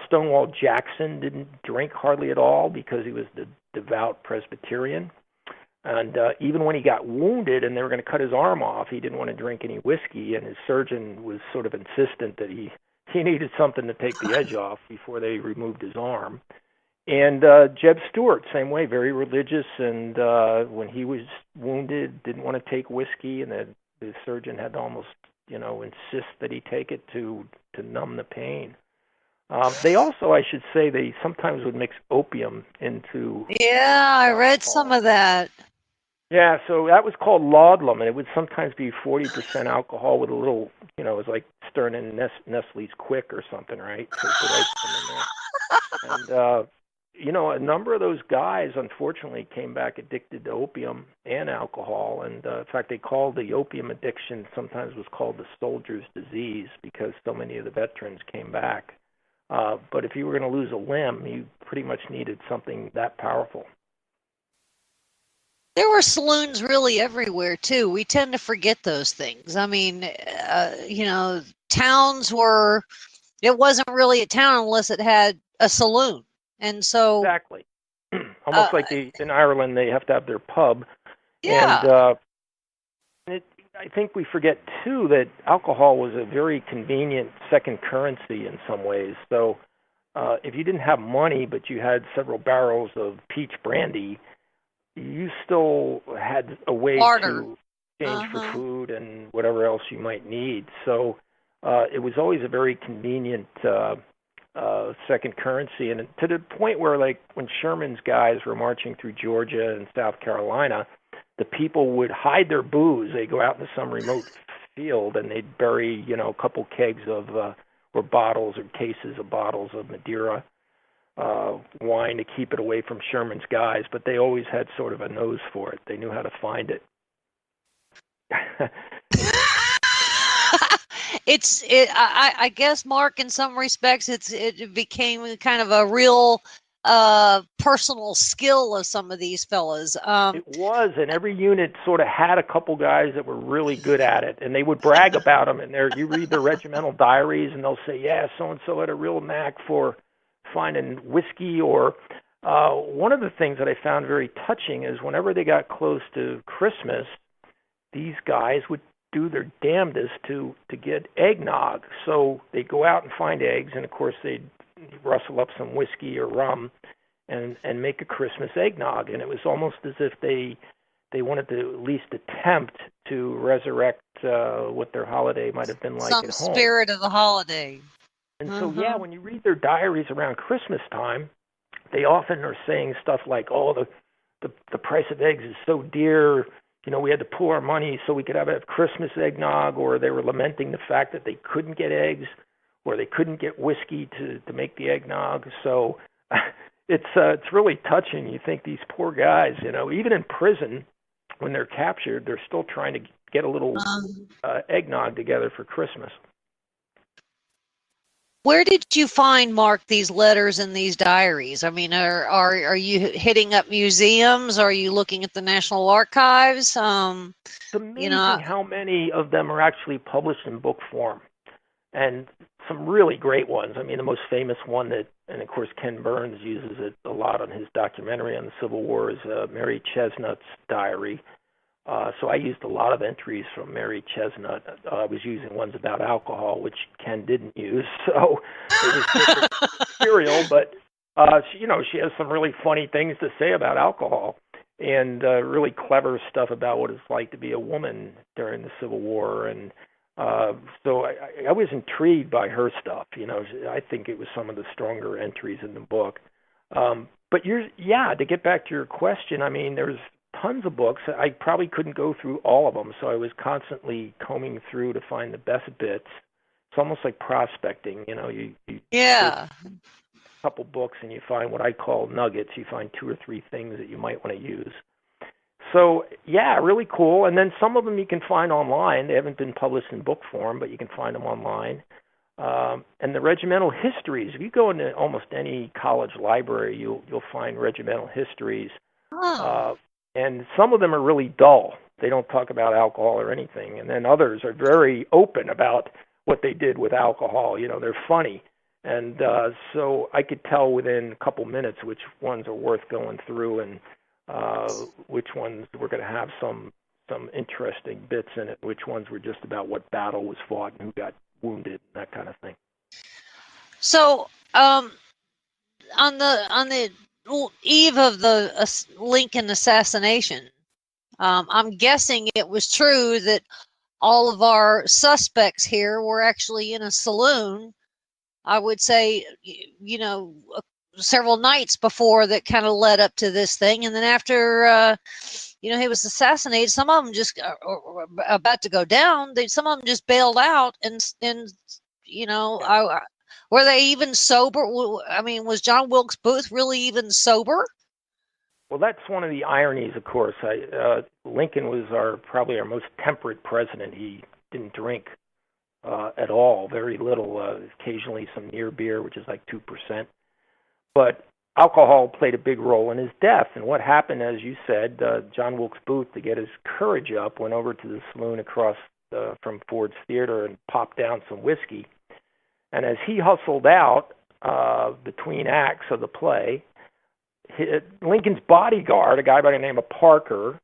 Stonewall Jackson didn't drink hardly at all because he was the devout Presbyterian. And even when he got wounded and they were going to cut his arm off, he didn't want to drink any whiskey, and his surgeon was sort of insistent that he needed something to take the edge off before they removed his arm. And Jeb Stuart, same way, very religious, and when he was wounded, didn't want to take whiskey, and the surgeon had to almost, insist that he take it to numb the pain. They also, I should say, they sometimes would mix opium into... Yeah, I read some of that. Yeah, so that was called laudlum, and it would sometimes be 40% alcohol with a little, it was like stirring in Nestle's Quick or something, right? So put ice in there. And, a number of those guys, unfortunately, came back addicted to opium and alcohol. And, in fact, they called the opium addiction sometimes was called the soldier's disease because so many of the veterans came back. But if you were going to lose a limb, you pretty much needed something that powerful. There were saloons really everywhere, too. We tend to forget those things. I mean, towns were, it wasn't really a town unless it had a saloon. And so... Exactly. Almost like in Ireland, they have to have their pub. Yeah. And I think we forget, too, that alcohol was a very convenient second currency in some ways. So if you didn't have money, but you had several barrels of peach brandy, you still had a way to exchange for food and whatever else you might need. So it was always a very convenient second currency. And to the point where, like, when Sherman's guys were marching through Georgia and South Carolina, the people would hide their booze. They'd go out into some remote field and they'd bury, a couple kegs of, or bottles or cases of bottles of Madeira wine to keep it away from Sherman's guys. But they always had sort of a nose for it. They knew how to find it. I guess, Mark, in some respects, it became kind of a real personal skill of some of these fellas. It was, and every unit sort of had a couple guys that were really good at it, and they would brag about them. And you read their regimental diaries, and they'll say, "Yeah, so and so had a real knack for finding whiskey." Or one of the things that I found very touching is whenever they got close to Christmas, these guys would do their damnedest to get eggnog. So they'd go out and find eggs, and of course they'd rustle up some whiskey or rum and make a Christmas eggnog. And it was almost as if they wanted to at least attempt to resurrect what their holiday might have been like at home. Some spirit of the holiday. And so, yeah, when you read their diaries around Christmas time, they often are saying stuff like, "Oh, the price of eggs is so dear, we had to pool our money so we could have Christmas eggnog," or they were lamenting the fact that they couldn't get eggs or they couldn't get whiskey to make the eggnog. So it's really touching. You think these poor guys, even in prison when they're captured, they're still trying to get a little eggnog together for Christmas. Where did you find, Mark, these letters and these diaries? I mean, are you hitting up museums? Are you looking at the National Archives? It's amazing how many of them are actually published in book form, and some really great ones. I mean, the most famous one and of course Ken Burns uses it a lot on his documentary on the Civil War, is Mary Chesnut's diary. So I used a lot of entries from Mary Chesnut. I was using ones about alcohol, which Ken didn't use, so it was different material. But she has some really funny things to say about alcohol, and really clever stuff about what it's like to be a woman during the Civil War. And so I was intrigued by her stuff. I think it was some of the stronger entries in the book. But to get back to your question, I mean, there's tons of books. I probably couldn't go through all of them, so I was constantly combing through to find the best bits. It's almost like prospecting. You yeah. A couple books and you find what I call nuggets. You find 2 or 3 things that you might want to use. So, yeah, really cool. And then some of them you can find online. They haven't been published in book form, but you can find them online. And the regimental histories. If you go into almost any college library, you'll find regimental histories. Oh. And some of them are really dull. They don't talk about alcohol or anything. And then others are very open about what they did with alcohol. They're funny. And so I could tell within a couple minutes which ones are worth going through and which ones were going to have some interesting bits in it, which ones were just about what battle was fought and who got wounded and that kind of thing. So on the eve of the Lincoln assassination, I'm guessing it was true that all of our suspects here were actually in a saloon, I would say, several nights before that kind of led up to this thing. And then after, he was assassinated, some of them just about to go down. Some of them just bailed out and were they even sober? I mean, was John Wilkes Booth really even sober? Well, that's one of the ironies, of course. Lincoln was probably our most temperate president. He didn't drink at all, very little, occasionally some near beer, which is like 2%. But alcohol played a big role in his death. And what happened, as you said, John Wilkes Booth, to get his courage up, went over to the saloon across from Ford's Theater and popped down some whiskey. And as he hustled out between acts of the play, Lincoln's bodyguard, a guy by the name of Parker,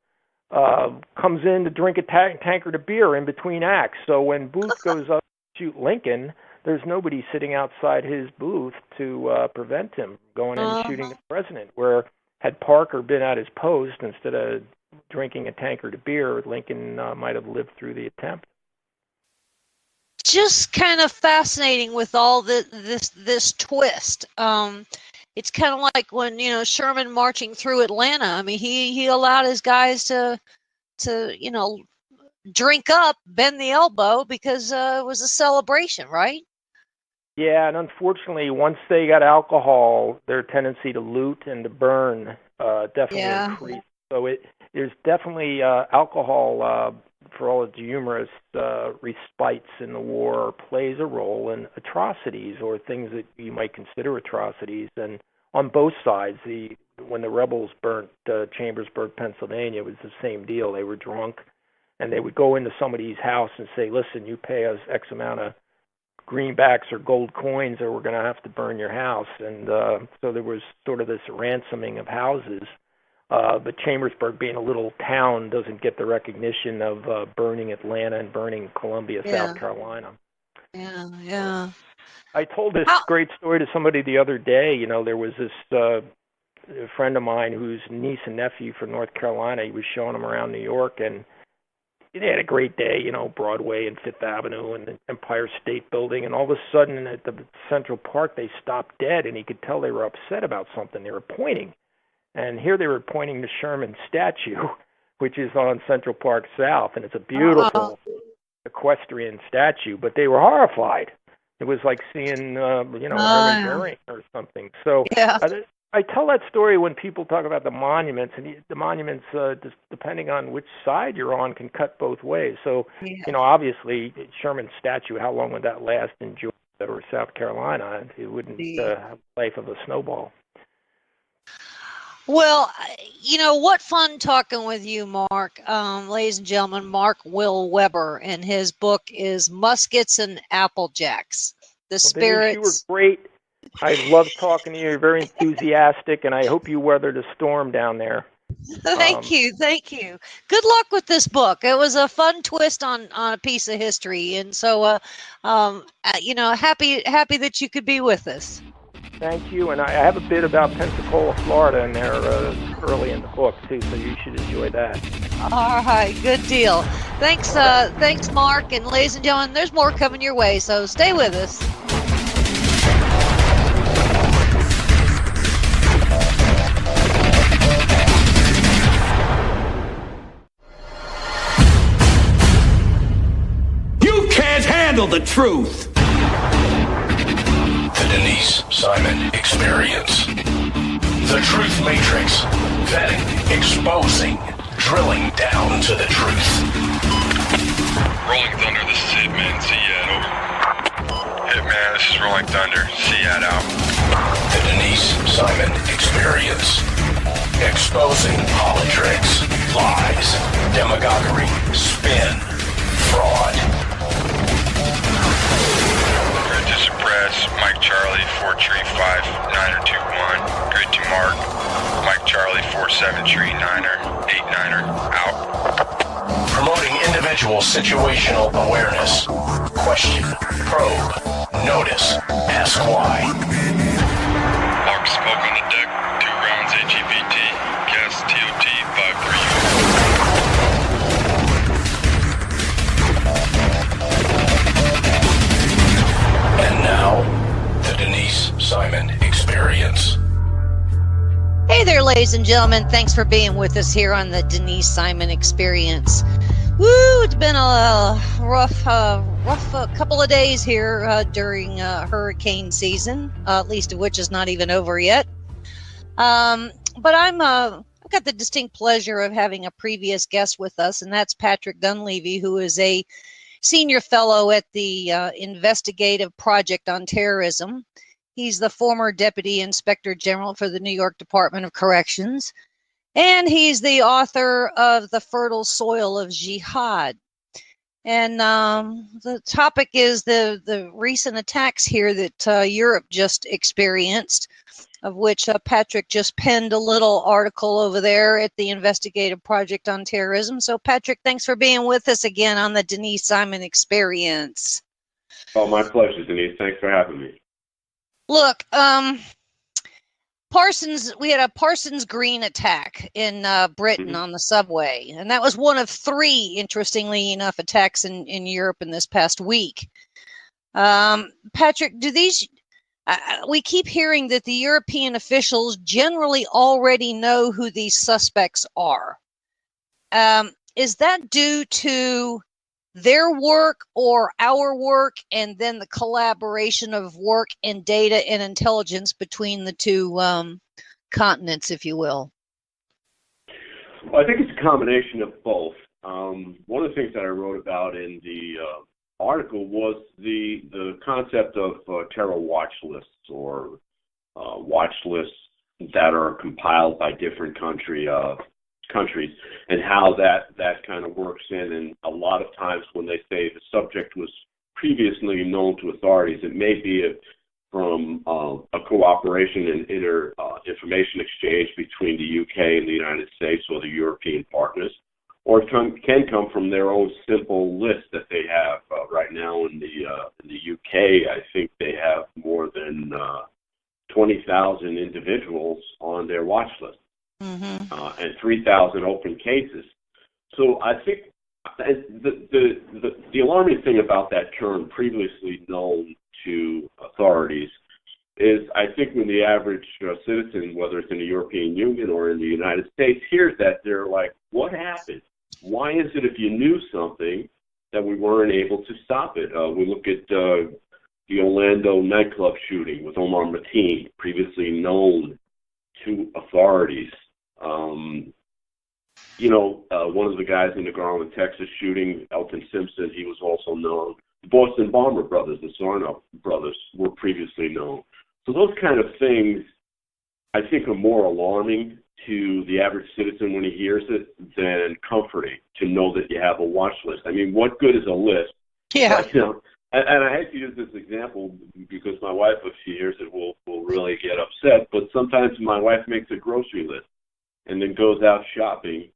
comes in to drink a tankard of beer in between acts. So when Booth goes up to shoot Lincoln, there's nobody sitting outside his booth to prevent him going in and shooting the president. Where had Parker been at his post instead of drinking a tankard of beer, Lincoln might have lived through the attempt. Just kind of fascinating with all this twist. It's kind of like when Sherman marching through Atlanta. I mean, he allowed his guys to drink up, bend the elbow because it was a celebration, right? Yeah, and unfortunately, once they got alcohol, their tendency to loot and to burn definitely increased. So there's definitely alcohol, for all its humorous respites in the war, plays a role in atrocities or things that you might consider atrocities. And on both sides, when the rebels burnt Chambersburg, Pennsylvania, it was the same deal. They were drunk, and they would go into somebody's house and say, listen, you pay us X amount of greenbacks or gold coins or we're going to have to burn your house. And so there was sort of this ransoming of houses. But Chambersburg, being a little town, doesn't get the recognition of burning Atlanta and burning Columbia, South Carolina. Yeah. I told this great story to somebody the other day. There was this friend of mine whose niece and nephew from North Carolina. He was showing them around New York, and they had a great day, Broadway and Fifth Avenue and the Empire State Building. And all of a sudden at the Central Park, they stopped dead, and he could tell they were upset about something. They were pointing. And here they were pointing to Sherman's statue, which is on Central Park South, and it's a beautiful equestrian statue, but they were horrified. It was like seeing, Herman Goering or something. So I tell that story when people talk about the monuments, and the monuments, just depending on which side you're on, can cut both ways. So, obviously, Sherman's statue, how long would that last in Georgia or South Carolina? It wouldn't have the life of a snowball. Well, what fun talking with you, Mark. Ladies and gentlemen, Mark Will Weber, and his book is Muskets and Applejacks. The Spirits. Denise, you were great. I love talking to you. You're very enthusiastic, and I hope you weathered a storm down there. Thank you. Good luck with this book. It was a fun twist on a piece of history, and so, happy that you could be with us. Thank you, and I have a bit about Pensacola, Florida in there early in the book, too, so you should enjoy that. All right, good deal. Thanks, Mark, and ladies and gentlemen, there's more coming your way, so stay with us. You can't handle the truth! The Denise Simon Experience. The Truth Matrix. Vetting, exposing, drilling down to the truth. Rolling Thunder, this is Hitman. Seat over. Hitman, this is Rolling Thunder. Seat out. The Denise Simon Experience. Exposing politics, lies, demagoguery, spin, fraud. Grid to suppress, Mike Charlie, 4 tree 5, 9er 2-1. Grid to mark, Mike Charlie, 4-7 tree 9er, 8-9er, out. Promoting individual situational awareness. Question, probe, notice, ask why. Mark smoke on the deck, 2 rounds AGVT, gas TOT 5-3. And now, the Denise Simon Experience. Hey there, ladies and gentlemen. Thanks for being with us here on the Denise Simon Experience. Woo! It's been a rough couple of days here during hurricane season, at least of which is not even over yet. But I've got the distinct pleasure of having a previous guest with us, and that's Patrick Dunleavy, who is a senior fellow at the Investigative Project on Terrorism. He's the former Deputy Inspector General for the New York Department of Corrections, and he's the author of The Fertile Soil of Jihad. And the topic is the recent attacks here that Europe just experienced, of which Patrick just penned a little article over there at the Investigative Project on Terrorism. So, Patrick, thanks for being with us again on the Denise Simon Experience. Oh, my pleasure, Denise. Thanks for having me. Look, we had a Parsons Green attack in Britain on the subway, and that was one of 3, interestingly enough, attacks in Europe in this past week. Patrick, we keep hearing that the European officials generally already know who these suspects are. Is that due to their work or our work, and then the collaboration of work and data and intelligence between the two continents, if you will? Well, I think it's a combination of both. One of the things that I wrote about in the article was the concept of terror watch lists, or watch lists that are compiled by different countries, and how that kind of works in. And a lot of times when they say the subject was previously known to authorities, it may be from a cooperation and information exchange between the UK and the United States or the European partners, or it can come from their own simple list that they have. Right now in the UK, I think they have more than 20,000 individuals on their watch list. And 3,000 open cases. So I think the alarming thing about that term, previously known to authorities, is I think when the average citizen, whether it's in the European Union or in the United States, hears that, they're like, what happened? Why is it if you knew something that we weren't able to stop it? We look at the Orlando nightclub shooting with Omar Mateen, previously known to authorities. One of the guys in the Garland, Texas shooting, Elton Simpson, he was also known. The Boston Bomber brothers, the Sarnoff brothers, were previously known. So those kind of things, I think, are more alarming to the average citizen when he hears it than comforting to know that you have a watch list. I mean, what good is a list? Yeah. And I hate to use this example because my wife, if she hears it, will really get upset. But sometimes my wife makes a grocery list and then goes out shopping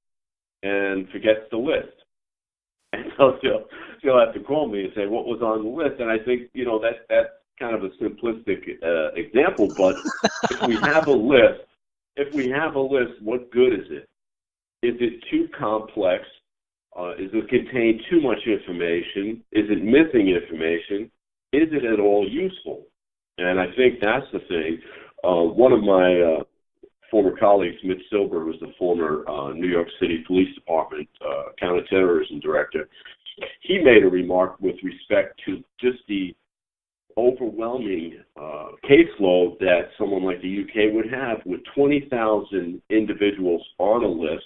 and forgets the list. And so she'll have to call me and say, what was on the list? And I think, that's kind of a simplistic example. But if we have a list, what good is it? Is it too complex? Does it contain too much information? Is it missing information? Is it at all useful? And I think that's the thing. One of my former colleagues, Mitch Silber, who was the former New York City Police Department counterterrorism director, he made a remark with respect to just the overwhelming caseload that someone like the UK would have with 20,000 individuals on a list,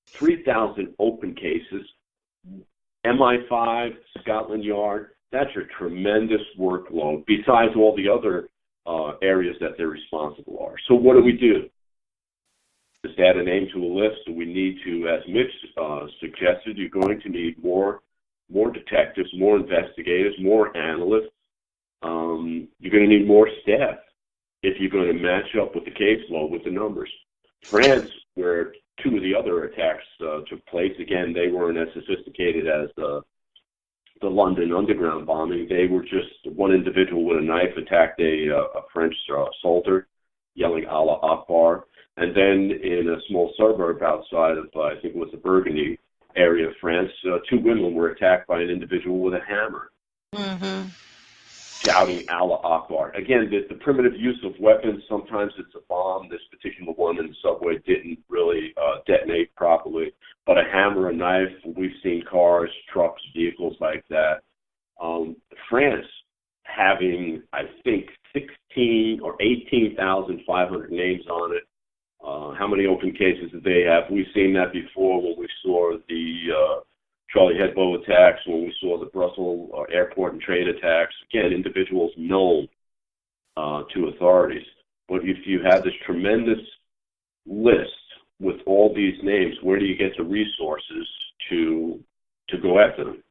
3,000 open cases, MI5, Scotland Yard. That's a tremendous workload, besides all the other areas that they're responsible are. So what do we do? Just add a name to a list. So we need to, as Mitch suggested, you're going to need more detectives, more investigators, more analysts. You're going to need more staff if you're going to match up with the caseload, with the numbers. France, where two of the other attacks took place, again, they weren't as sophisticated as the London underground bombing. They were just one individual with a knife attacked a French soldier, yelling Allah Akbar. And then in a small suburb outside of, I think it was the Burgundy area of France, two women were attacked by an individual with a hammer, shouting Allah Akbar. Again, the primitive use of weapons, sometimes it's a bomb. This particular one in the subway didn't really detonate properly. But a hammer, a knife, we've seen cars, trucks, vehicles like that. France having, I think, 16 or 18,500 names on it. How many open cases did they have? We've seen that before when we saw the Charlie Hebdo attacks, when we saw the Brussels airport and train attacks. Again, individuals known to authorities. But if you have this tremendous list with all these names, where do you get the resources to go after them?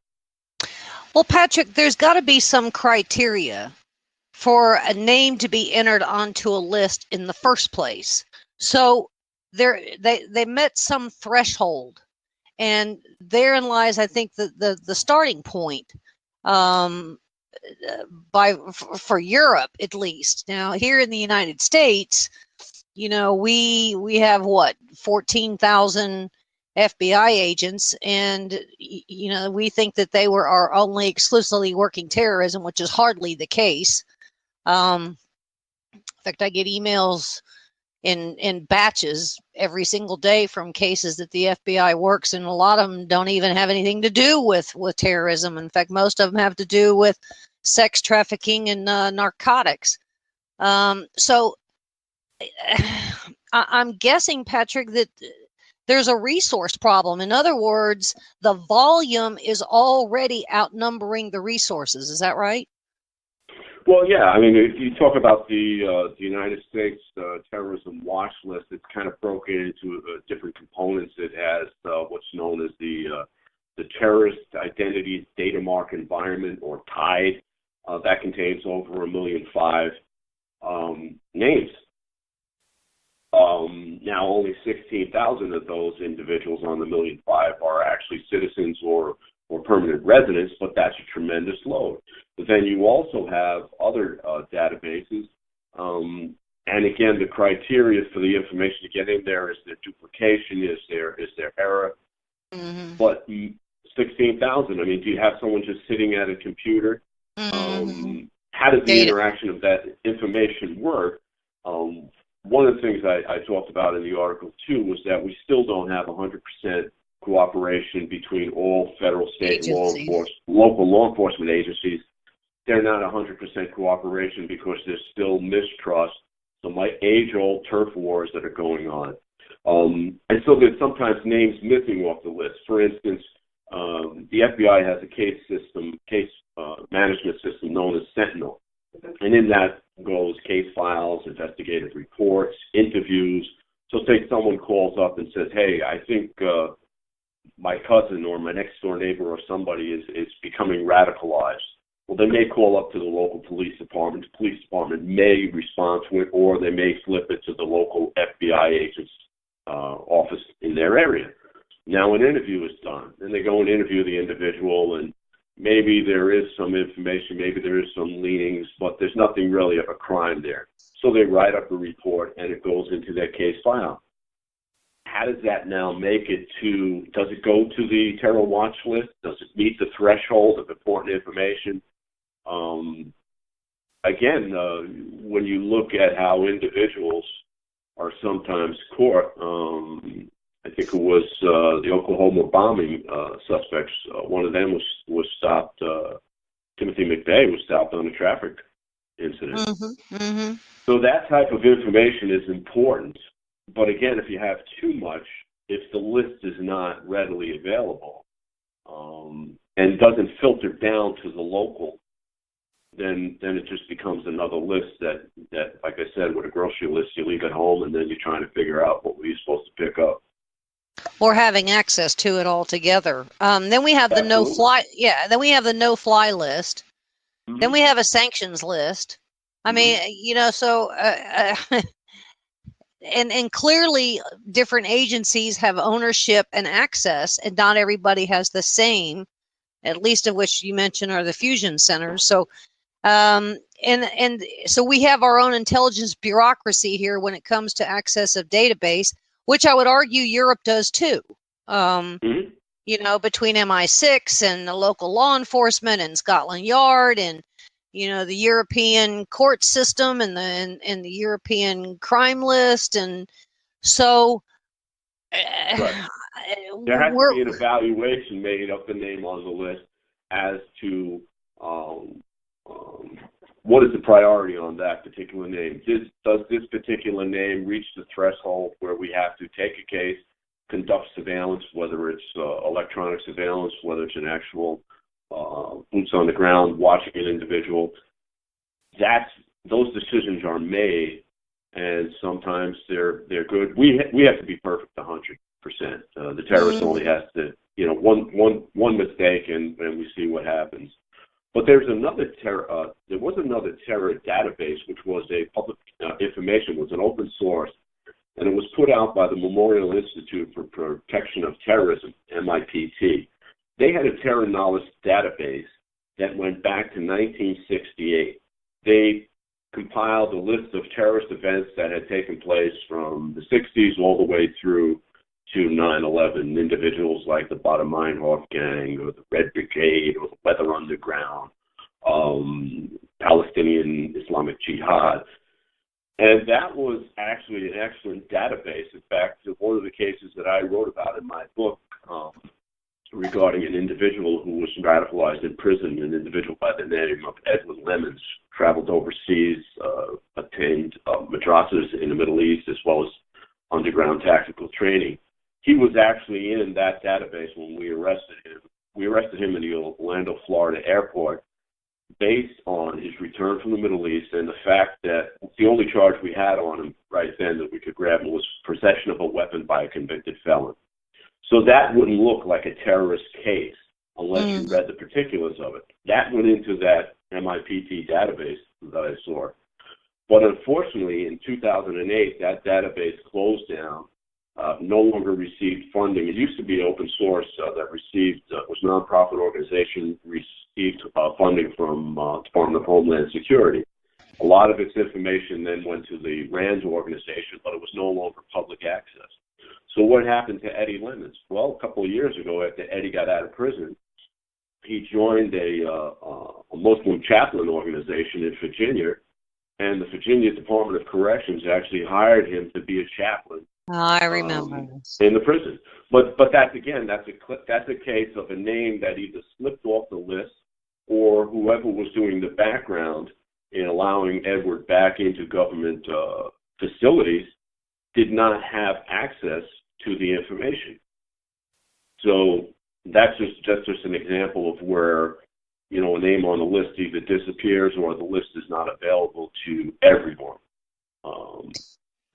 Well, Patrick, there's got to be some criteria for a name to be entered onto a list in the first place. So they met some threshold, and therein lies, I think, the starting point for Europe, at least. Now, here in the United States, we have 14,000 FBI agents, and we think that they are only exclusively working terrorism, which is hardly the case. In fact, I get emails in batches every single day from cases that the FBI works, and a lot of them don't even have anything to do with terrorism. In fact, most of them have to do with sex trafficking and narcotics. So I'm guessing, Patrick, that there's a resource problem. In other words, the volume is already outnumbering the resources. Is that right? Well, yeah. I mean, if you talk about the United States terrorism watch list, it's kind of broken into different components. It has what's known as the Terrorist Identities Data Mark Environment, or TIDE. That contains over 1,000,005 names. Now, only 16,000 of those individuals on the 1,000,005 are actually citizens or permanent residents, but that's a tremendous load. But then you also have other databases, and again, the criteria for the information to get in there: is there duplication? Is there error? Mm-hmm. But 16,000. I mean, do you have someone just sitting at a computer? Mm-hmm. How does the interaction of that information work? One of the things I talked about in the article, too, was that we still don't have 100% cooperation between all federal, state, local law enforcement agencies. They're not 100% cooperation because there's still mistrust, some age-old turf wars that are going on. And so there's sometimes names missing off the list. For instance, the FBI has a case management system known as Sentinel. And in that goes case files, investigative reports, interviews. So say someone calls up and says, hey, I think my cousin or my next door neighbor or somebody is becoming radicalized. Well, they may call up to the local police department. The police department may respond to it, or they may flip it to the local FBI agent's office in their area. Now an interview is done. Then they go and interview the individual, and maybe there is some information, maybe there is some leanings, but there's nothing really of a crime there. So they write up a report, and it goes into their case file. How does that now make it does it go to the terror watch list? Does it meet the threshold of important information? When you look at how individuals are sometimes caught, I think it was the Oklahoma bombing suspects. One of them was stopped. Timothy McVeigh was stopped on a traffic incident. Mm-hmm. Mm-hmm. So that type of information is important. But again, if you have too much, if the list is not readily available and doesn't filter down to the local then it just becomes another list that, like I said, with a grocery list, you leave at home and then you're trying to figure out what were you supposed to pick up. Or having access to it altogether. Then we have the no-fly. Yeah. Then we have the no-fly list. Mm-hmm. Then we have a sanctions list. I mean, so and clearly different agencies have ownership and access, and not everybody has the same. At least of which you mentioned are the fusion centers. So, and so we have our own intelligence bureaucracy here when it comes to access of database, which I would argue Europe does too. Between MI6 and the local law enforcement and Scotland Yard and, the European court system and the European crime list. And so there has to be an evaluation made of the name on the list as to what is the priority on that particular name. Does this particular name reach the threshold where we have to take a case, conduct surveillance, whether it's electronic surveillance, whether it's an actual boots on the ground watching an individual? Those decisions are made, and sometimes they're good. We have to be perfect 100%. The terrorist only has to, one mistake, and we see what happens. But there was another terror database, which was a public information, was an open source, and it was put out by the Memorial Institute for Protection of Terrorism, MIPT. They had a terror knowledge database that went back to 1968. They compiled a list of terrorist events that had taken place from the 60s all the way through to 9/11, individuals like the Baader-Meinhof gang or the Red Brigade or the Weather Underground, Palestinian Islamic Jihad. And that was actually an excellent database. In fact, one of the cases that I wrote about in my book regarding an individual who was radicalized in prison, an individual by the name of Edwin Lemons, traveled overseas, attained madrasas in the Middle East as well as underground tactical training. He was actually in that database when we arrested him. We arrested him in the Orlando, Florida airport based on his return from the Middle East and the fact that the only charge we had on him right then that we could grab him was possession of a weapon by a convicted felon. So that wouldn't look like a terrorist case unless you read the particulars of it. That went into that MIPT database that I saw. But unfortunately, in 2008, that database closed down, no longer received funding. It used to be open source that was a nonprofit organization, received funding from Department of Homeland Security. A lot of its information then went to the RAND organization, but it was no longer public access. So what happened to Eddie Lemons? Well, a couple of years ago, after Eddie got out of prison, he joined a Muslim chaplain organization in Virginia, and the Virginia Department of Corrections actually hired him to be a chaplain. Oh, I remember in the prison. But that's a case of a name that either slipped off the list or whoever was doing the background in allowing Edward back into government facilities did not have access to the information. So that's just an example of where, a name on the list either disappears or the list is not available to everyone.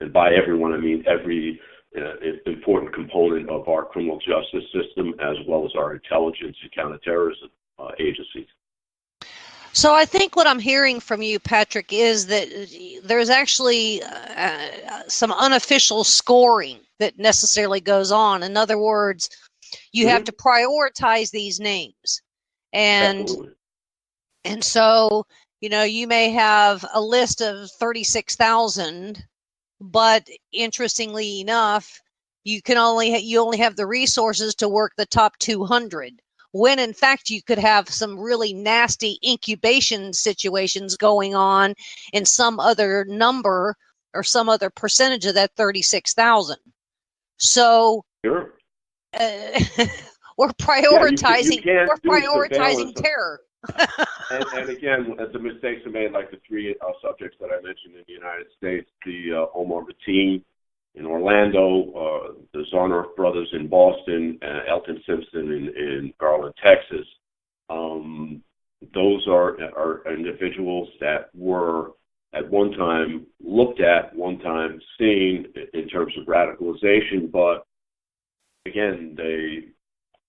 And by everyone, I mean every important component of our criminal justice system as well as our intelligence and counterterrorism agencies. So I think what I'm hearing from you, Patrick, is that there's actually some unofficial scoring that necessarily goes on. In other words, you have to prioritize these names. And so, you may have a list of 36,000, but interestingly enough, you only have the resources to work the top 200. When in fact you could have some really nasty incubation situations going on in some other number or some other percentage of that 36,000. So sure. We're prioritizing. We're prioritizing terror. and again, the mistakes are made, like the three subjects that I mentioned in the United States: the Omar Mateen in Orlando, the Zarnoff brothers in Boston, Elton Simpson in Garland, Texas. those are individuals that were at one time looked at, one time seen in terms of radicalization, but again, they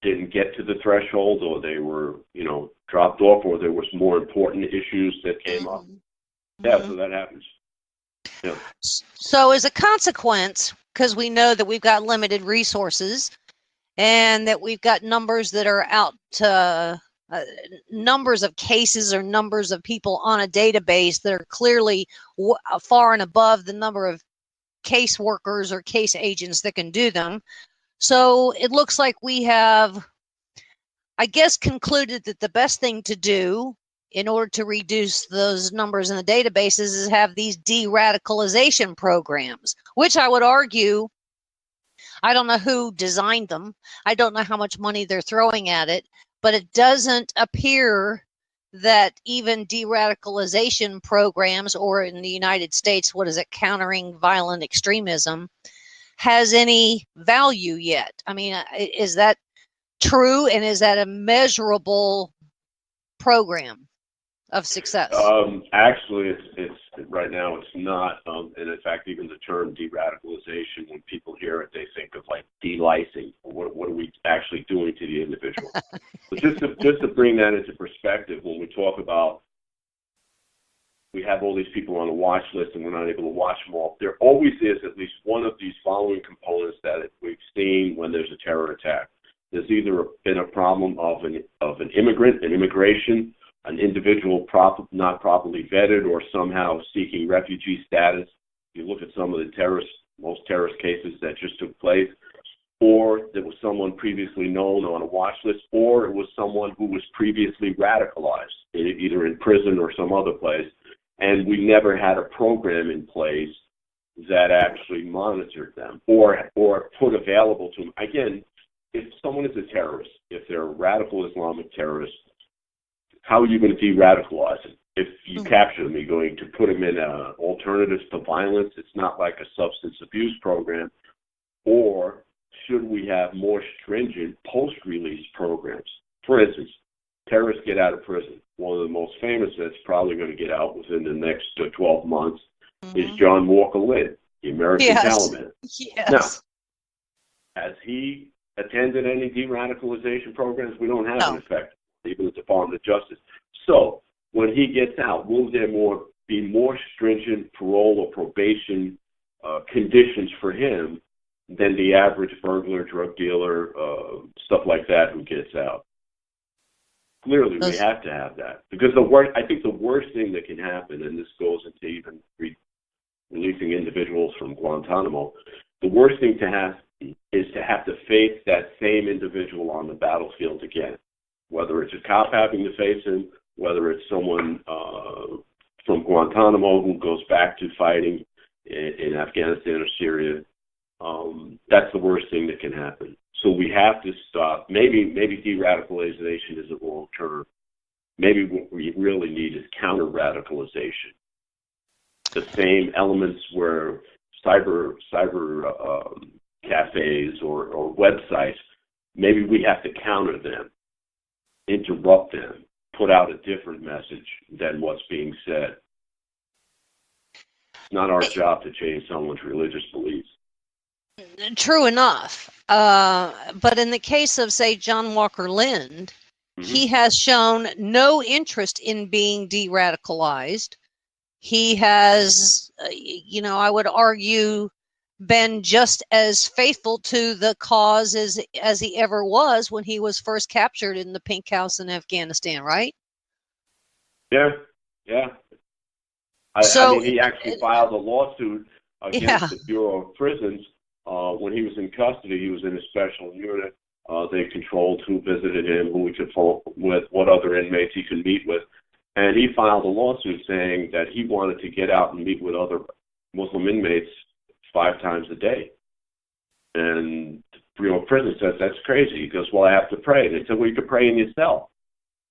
didn't get to the threshold, or they were, dropped off, or there was more important issues that came up. Yeah, so that happens. Yeah. So as a consequence, because we know that we've got limited resources and that we've got numbers that are out to numbers of cases or numbers of people on a database that are clearly far and above the number of case workers or case agents that can do them. So it looks like we have, I guess, concluded that the best thing to do in order to reduce those numbers in the databases is have these de-radicalization programs, which I would argue, I don't know who designed them. I don't know how much money they're throwing at it, but it doesn't appear that even de-radicalization programs, or in the United States, what is it, countering violent extremism, has any value yet. I mean, is that true, and is that a measurable program of success? Actually, it's right now it's not, and in fact, even the term de-radicalization, when people hear it, they think of like delicing. What are we actually doing to the individual? So just to bring that into perspective, when we talk about we have all these people on a watch list and we're not able to watch them all, there always is at least one of these following components that we've seen when there's a terror attack. There's either been a problem of an immigrant, an immigration, an individual not properly vetted or somehow seeking refugee status. You look at some of the most terrorist cases that just took place, or there was someone previously known on a watch list, or it was someone who was previously radicalized, either in prison or some other place, and we never had a program in place that actually monitored them or put available to them. Again, if someone is a terrorist, if they're a radical Islamic terrorist, how are you going to de-radicalize them? If you capture them, you're going to put them in alternatives to violence. It's not like a substance abuse program. Or should we have more stringent post-release programs? For instance, terrorists get out of prison. One of the most famous that's probably going to get out within the next 12 months is John Walker Lynn, the American Taliban. Yes. Now, has he attended any de-radicalization programs? We don't have an effect, even the Department of Justice. So when he gets out, will there be more stringent parole or probation conditions for him than the average burglar, drug dealer, stuff like that who gets out? Clearly, we have to have that, because I think the worst thing that can happen, and this goes into even releasing individuals from Guantanamo, the worst thing to have is to have to face that same individual on the battlefield again, whether it's a cop having to face him, whether it's someone from Guantanamo who goes back to fighting in Afghanistan or Syria. That's the worst thing that can happen. So we have to stop. Maybe de-radicalization is a wrong term. Maybe what we really need is counter-radicalization. The same elements where cyber cafes or websites, maybe we have to counter them, interrupt them, put out a different message than what's being said. It's not our job to change someone's religious beliefs. True enough. But in the case of, say, John Walker Lynn, he has shown no interest in being de-radicalized. He has, I would argue, been just as faithful to the cause as he ever was when he was first captured in the Pink House in Afghanistan, right? Yeah. I mean, he actually filed a lawsuit against the Bureau of Prisons. When he was in custody, he was in a special unit. They controlled who visited him, who he could phone with, what other inmates he could meet with. And he filed a lawsuit saying that he wanted to get out and meet with other Muslim inmates 5 times a day. And the Bureau of Prisons says, that's crazy. He goes, well, I have to pray. They said, well, you could pray in your cell.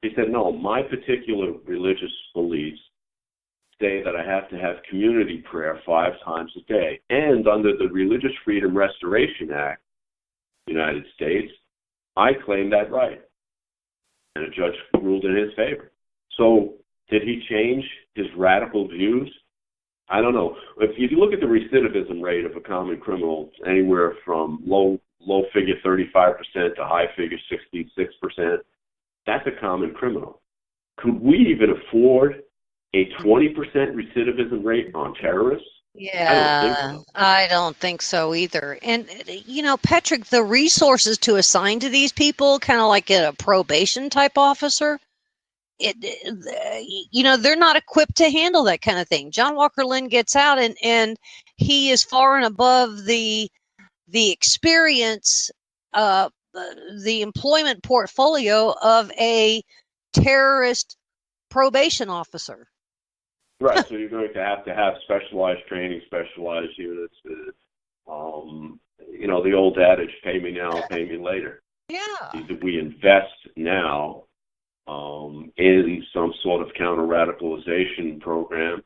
He said, no, my particular religious beliefs say that I have to have community prayer 5 times a day. And under the Religious Freedom Restoration Act, United States, I claim that right. And a judge ruled in his favor. So did he change his radical views? I don't know. If you look at the recidivism rate of a common criminal, anywhere from low figure 35% to high figure 66%, that's a common criminal. Could we even afford a 20% recidivism rate on terrorists? Yeah, I don't think so either. And, Patrick, the resources to assign to these people, kind of like a probation type officer, they're not equipped to handle that kind of thing. John Walker Lynn gets out and he is far and above the experience, the employment portfolio of a terrorist probation officer. Right, so you're going to have specialized training, specialized units. The old adage, pay me now, pay me later. Yeah. Either we invest now in some sort of counter-radicalization program,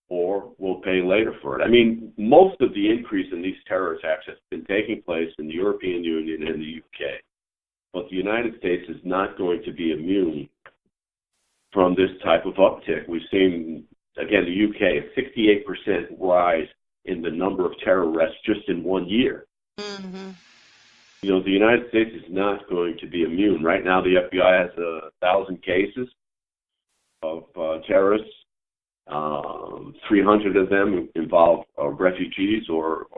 or we'll pay later for it. I mean, most of the increase in these terror attacks has been taking place in the European Union and the UK. But the United States is not going to be immune from this type of uptick. We've seen, again, the UK, a 68% rise in the number of terror arrests just in 1 year. Mm-hmm. The United States is not going to be immune. Right now, the FBI has 1,000 cases of terrorists. 300 of them involve refugees or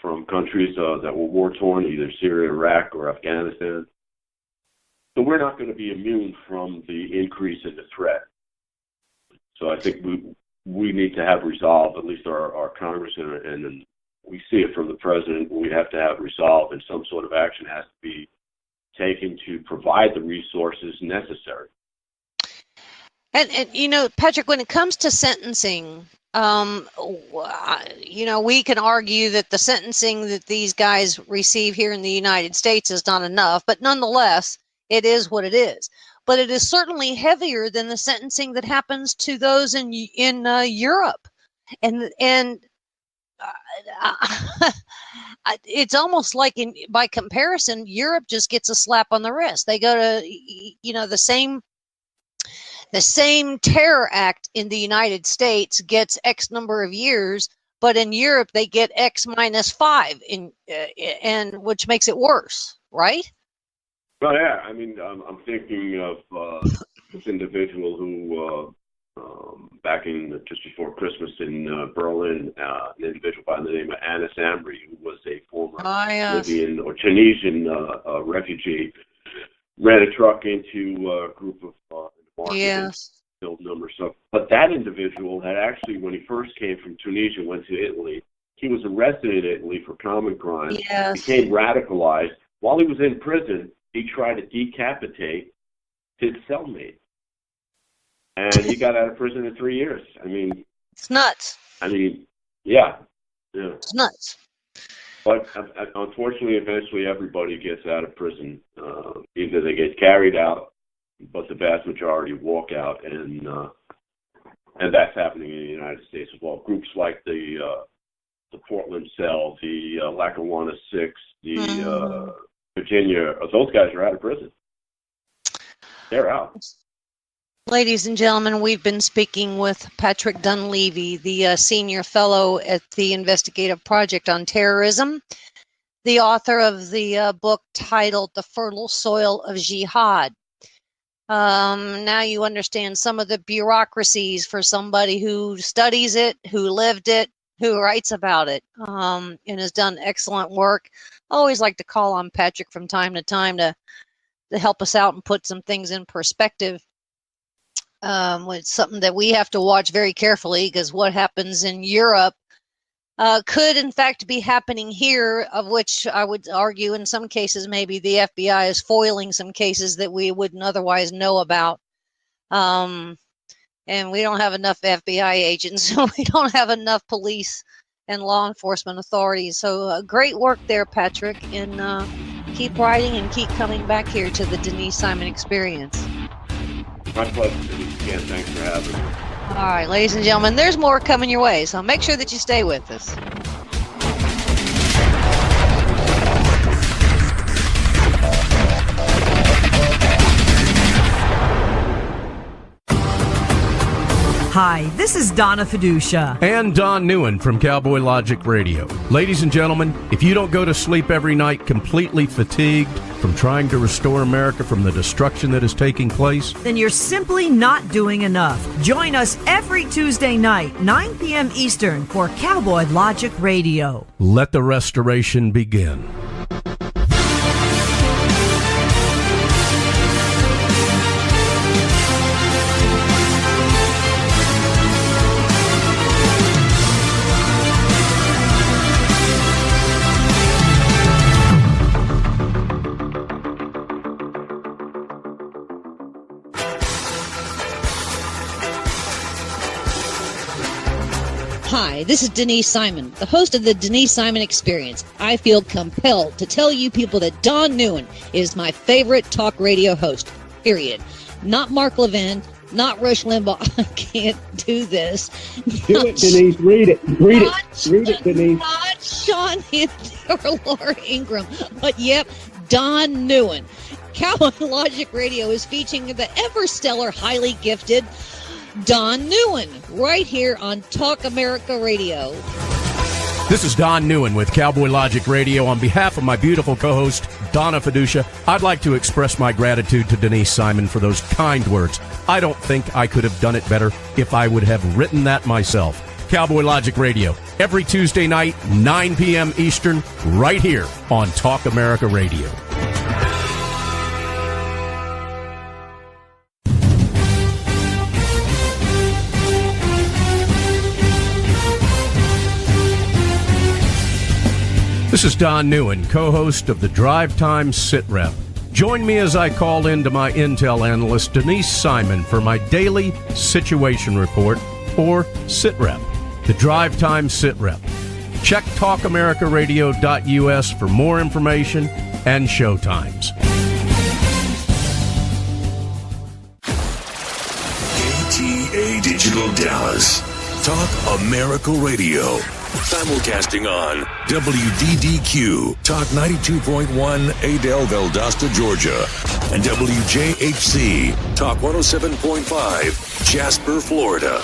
from countries that were war-torn, either Syria, Iraq, or Afghanistan. So we're not going to be immune from the increase in the threat. So I think we need to have resolve, at least our Congress, and we see it from the president. We have to have resolve, and some sort of action has to be taken to provide the resources necessary. And Patrick, when it comes to sentencing, we can argue that the sentencing that these guys receive here in the United States is not enough, but nonetheless, it is what it is. But it is certainly heavier than the sentencing that happens to those in Europe, and it's almost like by comparison, Europe just gets a slap on the wrist. They go to the same terror act in the United States gets X number of years, but in Europe they get X -5 and which makes it worse, right? Well, yeah. I mean, I'm thinking of this individual who, back in just before Christmas in Berlin, an individual by the name of Anis Amri, who was a former Libyan or Tunisian refugee, ran a truck into a group of killed numbers. But that individual had actually, when he first came from Tunisia, went to Italy. He was arrested in Italy for common crime. Became radicalized. While he was in prison, he tried to decapitate his cellmate. And he got out of prison in 3 years. I mean, it's nuts. I mean, yeah. It's nuts. But unfortunately, eventually everybody gets out of prison. Either they get carried out, but the vast majority walk out, and that's happening in the United States as well. Groups like the Portland Cell, the Lackawanna Six, the Virginia, those guys are out of prison. They're out. Ladies and gentlemen, we've been speaking with Patrick Dunleavy, the senior fellow at the Investigative Project on Terrorism, the author of the book titled The Fertile Soil of Jihad. Now you understand some of the bureaucracies for somebody who studies it, who lived it, who writes about it, and has done excellent work. I always like to call on Patrick from time to time to help us out and put some things in perspective. It's something that we have to watch very carefully, because what happens in Europe could in fact be happening here, of which I would argue in some cases maybe the FBI is foiling some cases that we wouldn't otherwise know about. And we don't have enough FBI agents, so we don't have enough police and law enforcement authorities. So great work there, Patrick, and keep writing and keep coming back here to the Denise Simon Experience. My pleasure, Denise. Again, thanks for having me. All right, ladies and gentlemen, there's more coming your way, so make sure that you stay with us. Hi, this is Donna Fiducia. And Don Newen from Cowboy Logic Radio. Ladies and gentlemen, if you don't go to sleep every night completely fatigued from trying to restore America from the destruction that is taking place, Then you're simply not doing enough. Join us every Tuesday night, 9 p.m. Eastern, for Cowboy Logic Radio. let the restoration begin. Hi, this is Denise Simon, the host of the Denise Simon Experience. I feel compelled to tell you people that Don Newen is my favorite talk radio host, period. Not Mark Levin, not Rush Limbaugh. I can't do this. Do it, Denise. Read it. Read it, Denise. Not Sean Hannity or Laura Ingraham, but yep, Don Newen. Cowboy Logic Radio is featuring the ever-stellar, highly gifted Don Newen, right here on Talk America Radio. This is Don Newen with Cowboy Logic Radio. On behalf of my beautiful co-host, Donna Fiducia, I'd like to express my gratitude to Denise Simon for those kind words. I don't think I could have done it better if I would have written that myself. Cowboy Logic Radio, every Tuesday night, 9 p.m. Eastern, right here on Talk America Radio. This is Don Newen, co-host of the Drive Time Sit Rep. Join me as I call in to my Intel analyst, Denise Simon, for my daily situation report, or Sit Rep, the Drive Time Sit Rep. Check talkamericaradio.us for more information and show times. KTA Digital Dallas. Talk America Radio. Simulcasting on WDDQ, Talk 92.1, Adel, Valdosta, Georgia, and WJHC, Talk 107.5, Jasper, Florida.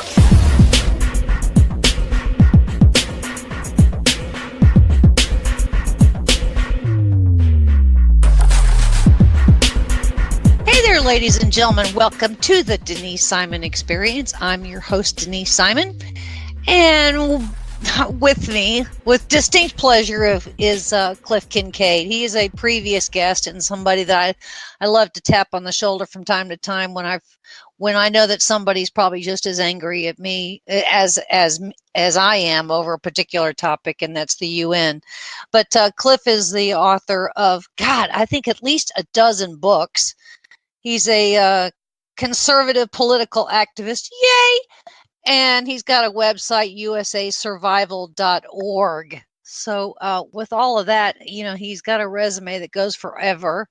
Hey there, ladies and gentlemen. Welcome to the Denise Simon Experience. I'm your host, Denise Simon, and with me, with distinct pleasure, is Cliff Kincaid. He is a previous guest and somebody that I love to tap on the shoulder from time to time when I know that somebody's probably just as angry at me as I am over a particular topic, and that's the UN. But Cliff is the author of, I think at least a dozen books. He's a conservative political activist. Yay! And he's got a website, usasurvival.org. So with all of that, he's got a resume that goes forever.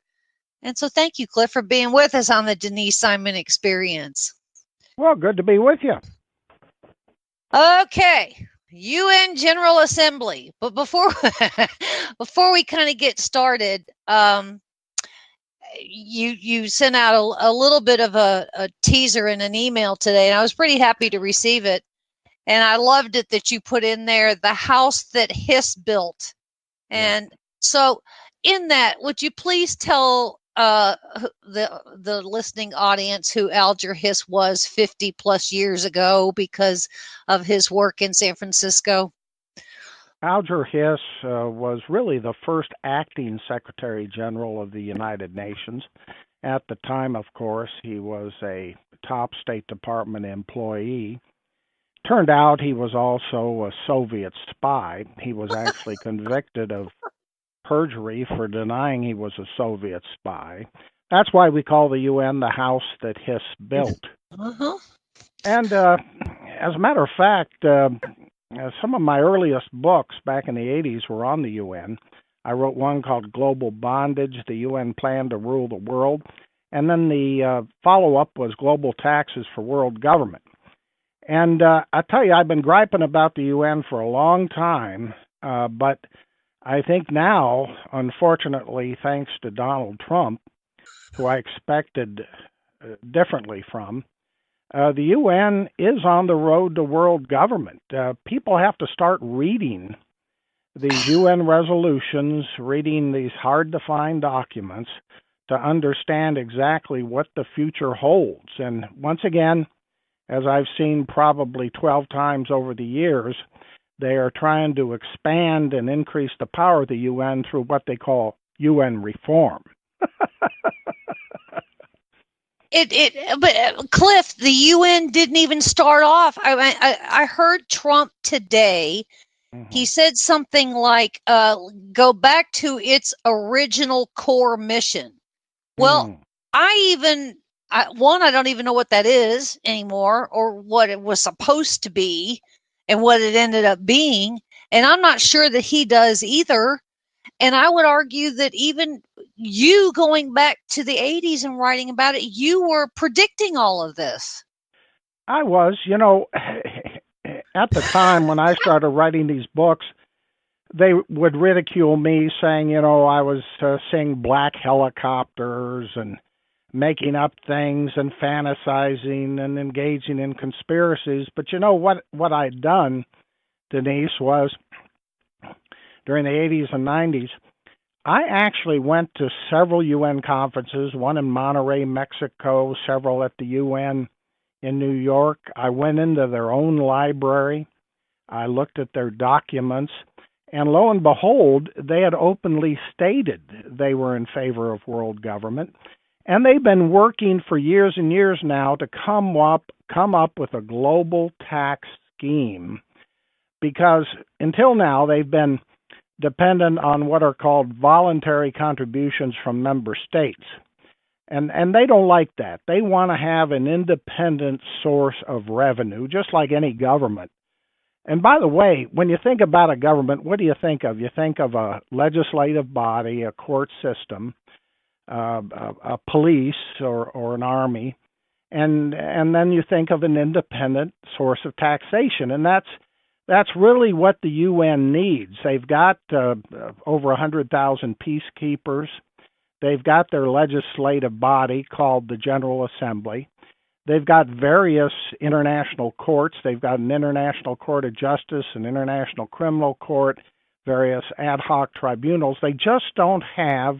And so thank you, Cliff, for being with us on the Denise Simon Experience. Well, good to be with you. Okay, UN General Assembly. But before we kind of get started, you sent out a little bit of a teaser in an email today, and I was pretty happy to receive it. And I loved it that you put in there, the house that Hiss built. And so in that, would you please tell the listening audience who Alger Hiss was 50 plus years ago because of his work in San Francisco? Alger Hiss was really the first acting Secretary General of the United Nations. At the time, of course, he was a top State Department employee. Turned out he was also a Soviet spy. He was actually convicted of perjury for denying he was a Soviet spy. That's why we call the UN the house that Hiss built. Uh-huh. And as a matter of fact, some of my earliest books back in the 80s were on the UN. I wrote one called Global Bondage, the UN Plan to Rule the World. And then the follow-up was Global Taxes for World Government. And I tell you, I've been griping about the UN for a long time, but I think now, unfortunately, thanks to Donald Trump, who I expected differently from, the UN is on the road to world government. People have to start reading these UN resolutions, reading these hard-to-find documents to understand exactly what the future holds. And once again, as I've seen probably 12 times over the years, they are trying to expand and increase the power of the UN through what they call UN reform. But Cliff, the UN didn't even start off. I heard Trump today. He said something like, go back to its original core mission. Well, I don't even know what that is anymore, or what it was supposed to be and what it ended up being. And I'm not sure that he does either. And I would argue that even you going back to the 80s and writing about it, you were predicting all of this. I was, at the time when I started writing these books, they would ridicule me saying, I was seeing black helicopters and making up things and fantasizing and engaging in conspiracies. But what I'd done, Denise, was during the 80s and 90s, I actually went to several UN conferences, one in Monterrey, Mexico, several at the UN in New York. I went into their own library. I looked at their documents. And lo and behold, they had openly stated they were in favor of world government. And they've been working for years and years now to come up with a global tax scheme. Because until now, they've been dependent on what are called voluntary contributions from member states. And they don't like that. They want to have an independent source of revenue, just like any government. And by the way, when you think about a government, what do you think of? You think of a legislative body, a court system, a police or an army, and then you think of an independent source of taxation. And that's really what the UN needs. They've got over 100,000 peacekeepers. They've got their legislative body called the General Assembly. They've got various international courts. They've got an International Court of Justice, an International Criminal Court, various ad hoc tribunals. They just don't have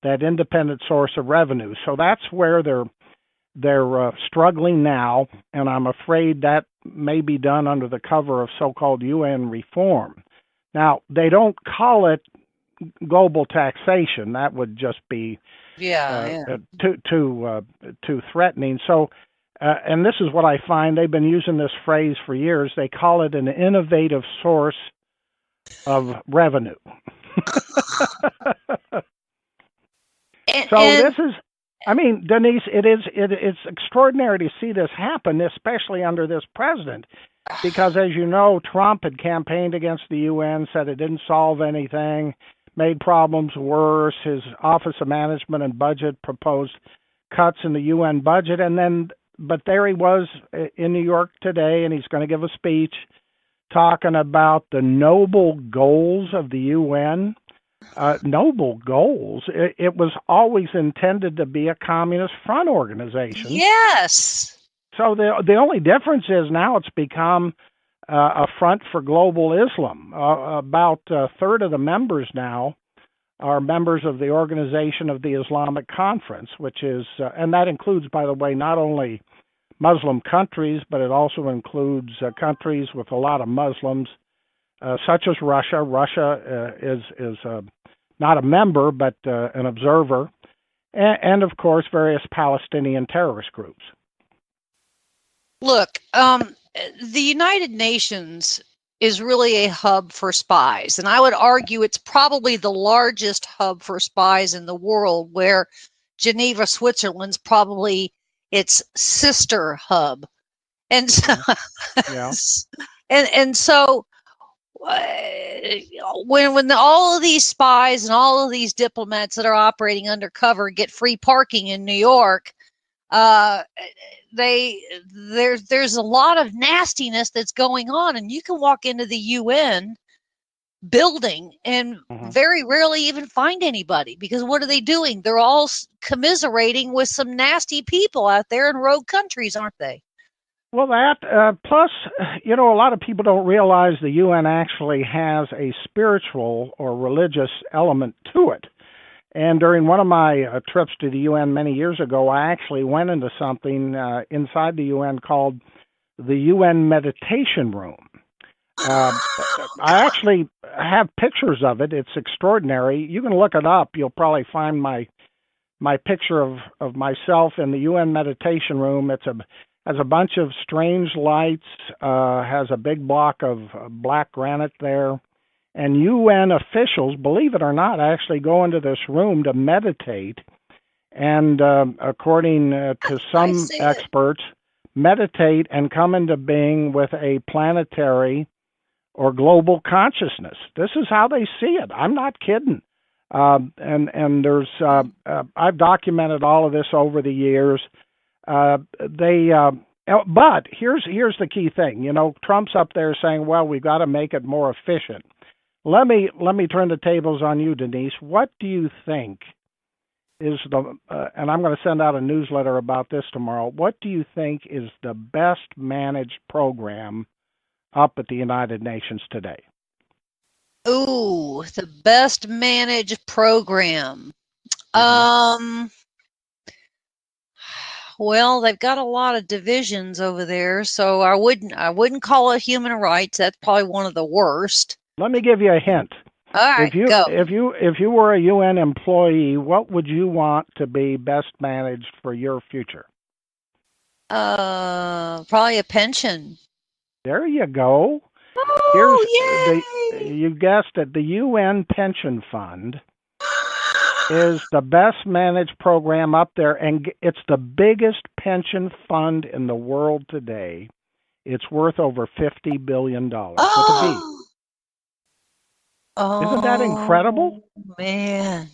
that independent source of revenue. So that's where they're struggling now, and I'm afraid that may be done under the cover of so-called UN reform. Now, they don't call it global taxation. That would just be too threatening. So, and this is what I find, they've been using this phrase for years. They call it an innovative source of revenue. This is, Denise, it's extraordinary to see this happen, especially under this president, because as you know, Trump had campaigned against the UN, said it didn't solve anything, made problems worse. His Office of Management and Budget proposed cuts in the UN budget, but there he was in New York today, and he's going to give a speech talking about the noble goals of the UN. Noble goals. It was always intended to be a communist front organization. Yes. So the only difference is now it's become a front for global Islam. About a third of the members now are members of the Organization of the Islamic Conference, which is, and that includes, by the way, not only Muslim countries, but it also includes countries with a lot of Muslims, such as Russia. Russia is not a member, but an observer, and of course, various Palestinian terrorist groups. Look, the United Nations is really a hub for spies, and I would argue it's probably the largest hub for spies in the world, where Geneva, Switzerland's probably its sister hub. And so, and so when all of these spies and all of these diplomats that are operating undercover get free parking in New York, there's a lot of nastiness that's going on, and you can walk into the UN building and very rarely even find anybody, because what are they doing? They're all commiserating with some nasty people out there in rogue countries, aren't they? Well, that plus, a lot of people don't realize the UN actually has a spiritual or religious element to it. And during one of my trips to the UN many years ago, I actually went into something inside the UN called the UN Meditation Room. I actually have pictures of it. It's extraordinary. You can look it up. You'll probably find my picture of myself in the UN Meditation Room. Has a bunch of strange lights, has a big block of black granite there. And UN officials, believe it or not, actually go into this room to meditate. And according to some experts, meditate and come into being with a planetary or global consciousness. This is how they see it. I'm not kidding. And there's I've documented all of this over the years. But here's the key thing. Trump's up there saying, well, we've got to make it more efficient. Let me turn the tables on you, Denise. What do you think is and I'm going to send out a newsletter about this tomorrow. What do you think is the best managed program up at the United Nations today? Ooh, the best managed program. Well, they've got a lot of divisions over there, so I wouldn't call it human rights. That's probably one of the worst. Let me give you a hint. All right, go. If you were a UN employee, what would you want to be best managed for your future? Probably a pension. There you go. Oh, you guessed it. The UN Pension Fund is the best managed program up there, and it's the biggest pension fund in the world today. It's worth over $50 billion. Oh, isn't that incredible? Man.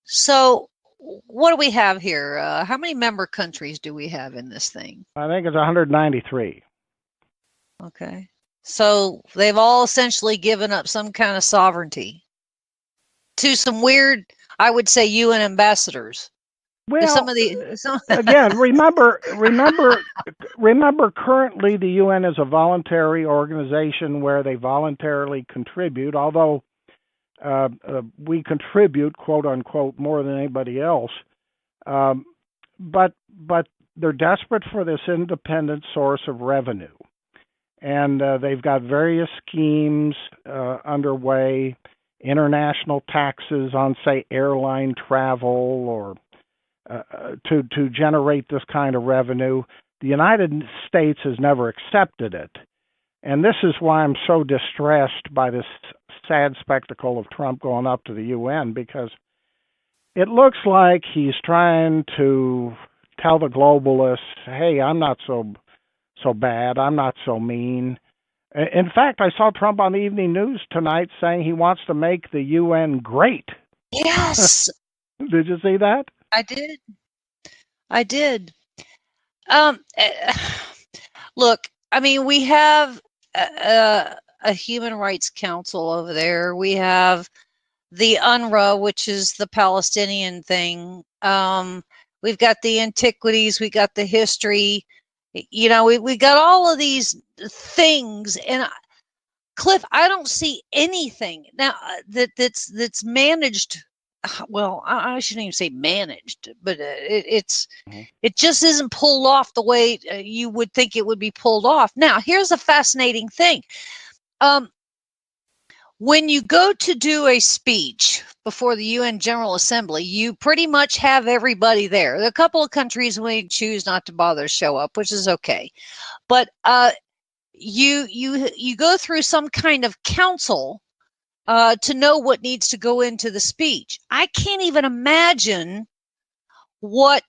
So what do we have here? How many member countries do we have in this thing? I think it's 193. Okay. So they've all essentially given up some kind of sovereignty to some weird, I would say, UN ambassadors. Well, again, remember, currently the UN is a voluntary organization where they voluntarily contribute, although we contribute, quote unquote, more than anybody else. But they're desperate for this independent source of revenue. And they've got various schemes underway, international taxes on, say, airline travel or to generate this kind of revenue. The United States has never accepted it. And this is why I'm so distressed by this sad spectacle of Trump going up to the UN, because it looks like he's trying to tell the globalists, hey, I'm not so bad, I'm not so mean. In fact, I saw Trump on the evening news tonight saying he wants to make the UN great. Yes. Did you see that? I did. Look, I mean, we have a Human Rights Council over there. We have the UNRWA, which is the Palestinian thing. We've got the antiquities. We got the history. We got all of these things, and Cliff, I don't see anything now that's managed. Well, I shouldn't even say managed, but it just isn't pulled off the way you would think it would be pulled off. Now, here's a fascinating thing. When you go to do a speech before the UN General Assembly, you pretty much have everybody there. There are a couple of countries we choose not to bother to show up, which is okay. But you go through some kind of council to know what needs to go into the speech. I can't even imagine what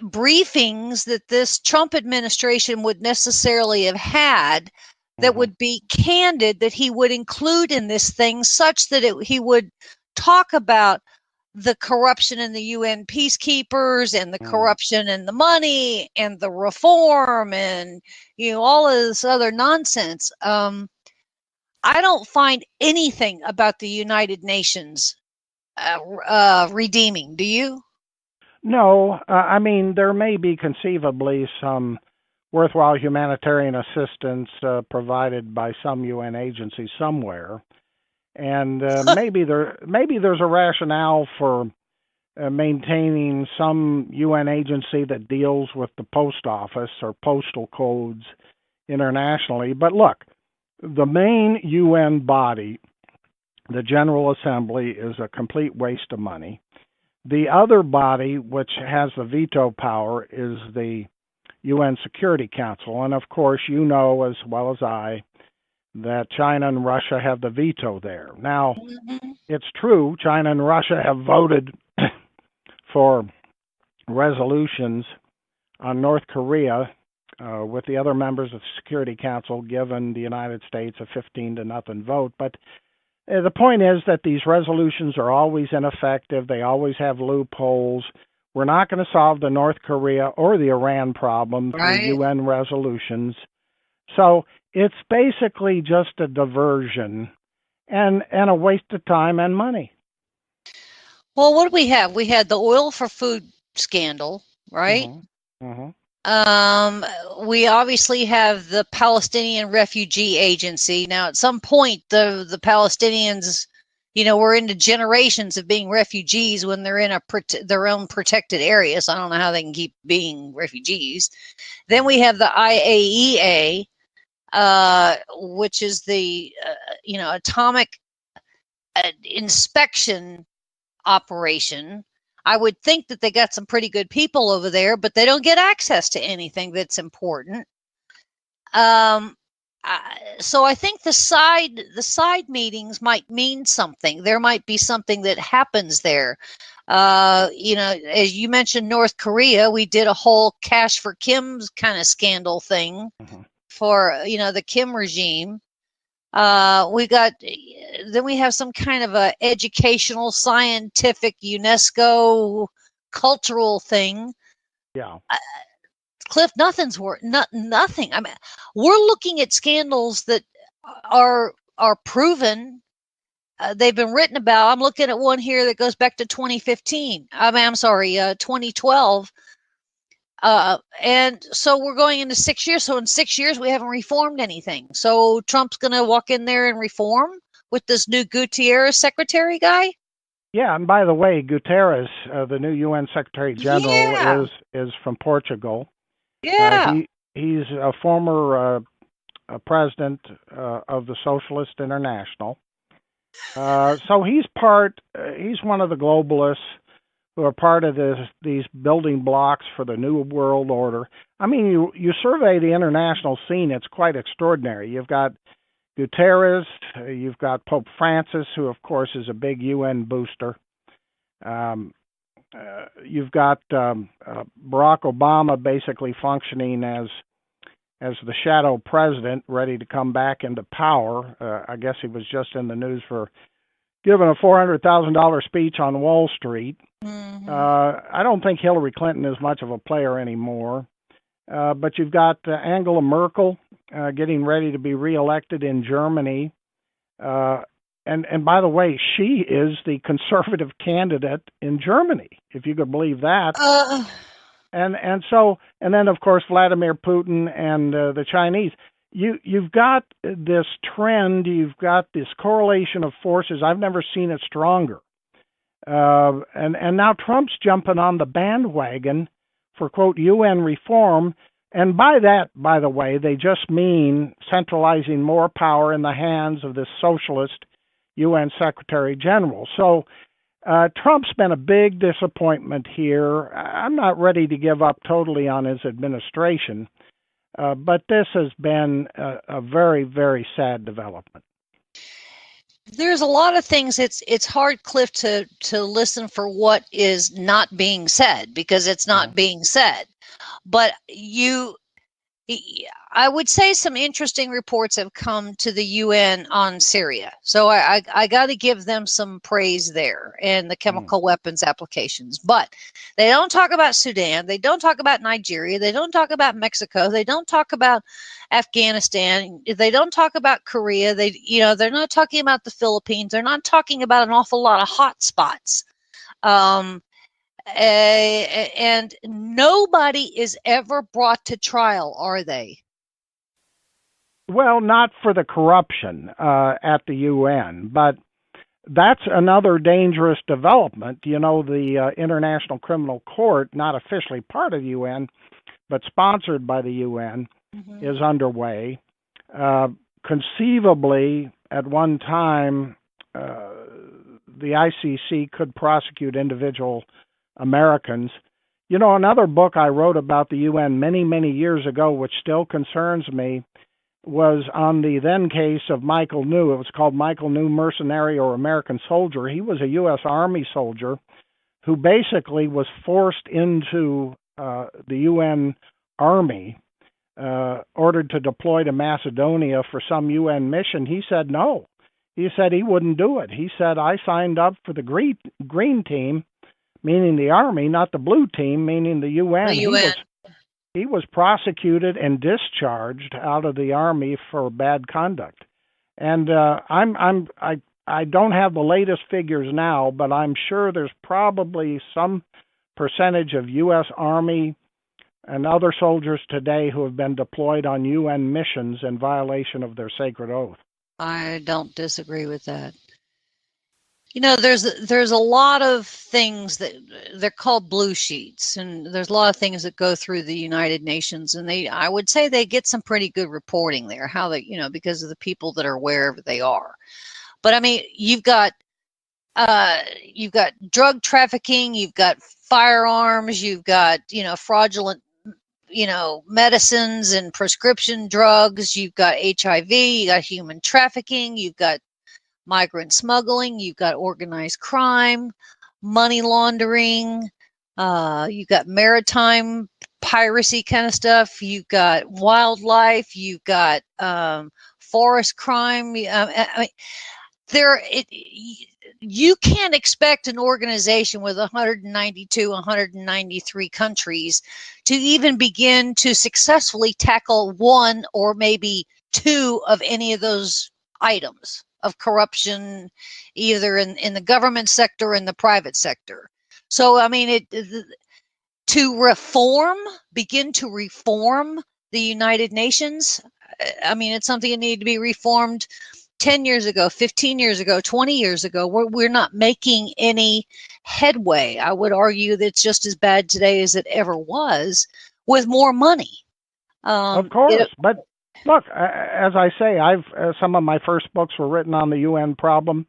briefings that this Trump administration would necessarily have had that would be candid, that he would include in this thing, such that he would talk about the corruption in the UN peacekeepers and the corruption in the money and the reform and all of this other nonsense. I don't find anything about the United Nations redeeming. Do you? No, I mean, there may be conceivably some worthwhile humanitarian assistance provided by some UN agency somewhere, and maybe there's a rationale for maintaining some UN agency that deals with the post office or postal codes internationally. But look, the main UN body, the General Assembly, is a complete waste of money. The other body, which has the veto power, is the UN Security Council. And of course, you know as well as I that China and Russia have the veto there. Now, it's true, China and Russia have voted for resolutions on North Korea with the other members of the Security Council giving the United States a 15-0 vote. But the point is that these resolutions are always ineffective. They always have loopholes. We're not going to solve the North Korea or the Iran problem through UN resolutions. So it's basically just a diversion and a waste of time and money. Well, what do we have? We had the oil for food scandal, right? We obviously have the Palestinian Refugee Agency. Now, at some point, the Palestinians, we're into generations of being refugees when they're in their own protected area. So I don't know how they can keep being refugees. Then we have the IAEA, which is the atomic inspection operation. I would think that they got some pretty good people over there, but they don't get access to anything that's important. So I think the side meetings might mean something. There might be something that happens there. As you mentioned, North Korea, we did a whole Cash for Kim's kind of scandal thing for the Kim regime. Then we have some kind of a educational, scientific, UNESCO cultural thing. Yeah. Cliff, nothing. I mean, we're looking at scandals that are proven. They've been written about. I'm looking at one here that goes back to 2015. 2012. And so we're going into 6 years. So in 6 years, we haven't reformed anything. So Trump's going to walk in there and reform with this new Gutierrez secretary guy. Yeah, and by the way, Guterres, the new UN Secretary General, is from Portugal. Yeah. He's a former president of the Socialist International. So he's one of the globalists who are part of these building blocks for the New World Order. I mean, you survey the international scene, it's quite extraordinary. You've got Guterres, you've got Pope Francis, who of course is a big UN booster. You've got Barack Obama basically functioning as the shadow president, ready to come back into power. I guess he was just in the news for giving a $400,000 speech on Wall Street. I don't think Hillary Clinton is much of a player anymore. But you've got Angela Merkel getting ready to be reelected in Germany. And by the way, she is the conservative candidate in Germany, if you could believe that. And then of course Vladimir Putin and the Chinese. You've got this trend. You've got this correlation of forces. I've never seen it stronger. And now Trump's jumping on the bandwagon for, quote, UN reform. And by that, by the way, they just mean centralizing more power in the hands of this socialist UN Secretary General. So Trump's been a big disappointment here. I'm not ready to give up totally on his administration, but this has been a very, very sad development. There's a lot of things. It's hard, Cliff, to listen for what is not being said, because it's not being said. But I would say some interesting reports have come to the UN on Syria. So I got to give them some praise there and the chemical weapons applications. But they don't talk about Sudan. They don't talk about Nigeria. They don't talk about Mexico. They don't talk about Afghanistan. They don't talk about Korea. They're not talking about the Philippines. They're not talking about an awful lot of hot spots. And nobody is ever brought to trial, are they? Well, not for the corruption at the UN, but that's another dangerous development. You know, the International Criminal Court, not officially part of the UN, but sponsored by the UN, is underway. Conceivably, at one time, the ICC could prosecute individual Americans. You know, another book I wrote about the UN many, many years ago, which still concerns me, was on the then case of Michael New. It was called Michael New, Mercenary or American Soldier. He was a U.S. Army soldier who basically was forced into the UN Army, ordered to deploy to Macedonia for some UN mission. He said no. He said he wouldn't do it. He said, I signed up for the green team, meaning the Army, not the blue team, meaning the UN. The UN. He was prosecuted and discharged out of the Army for bad conduct. And I don't have the latest figures now, but I'm sure there's probably some percentage of U.S. Army and other soldiers today who have been deployed on UN missions in violation of their sacred oath. I don't disagree with that. You know, there's a lot of things that they're called blue sheets, and there's a lot of things that go through the United Nations, and I would say they get some pretty good reporting there, how they, you know, because of the people that are wherever they are. But I mean, you've got drug trafficking, you've got firearms, you've got, you know, fraudulent, you know, medicines and prescription drugs, you've got HIV, you got human trafficking, you've got migrant smuggling, you've got organized crime, money laundering, you've got maritime piracy kind of stuff, you've got wildlife, you've got forest crime. I mean, you can't expect an organization with 192, 193 countries to even begin to successfully tackle one or maybe two of any of those items of corruption, either in the government sector or in the private sector. So, I mean, begin to reform the United Nations, I mean, it's something that needed to be reformed 10 years ago, 15 years ago, 20 years ago. We're not making any headway. I would argue that it's just as bad today as it ever was with more money. Of course, but look, as I say, some of my first books were written on the UN problem.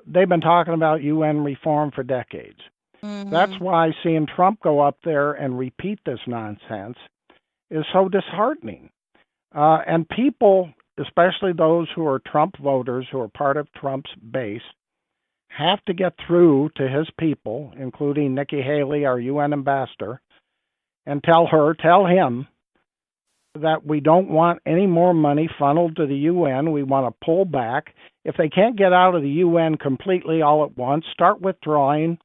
They've been talking about UN reform for decades. Mm-hmm. That's why seeing Trump go up there and repeat this nonsense is so disheartening. And people, especially those who are Trump voters, who are part of Trump's base, have to get through to his people, including Nikki Haley, our UN ambassador, and tell him that we don't want any more money funneled to the UN. We want to pull back. If they can't get out of the UN completely all at once, start withdrawing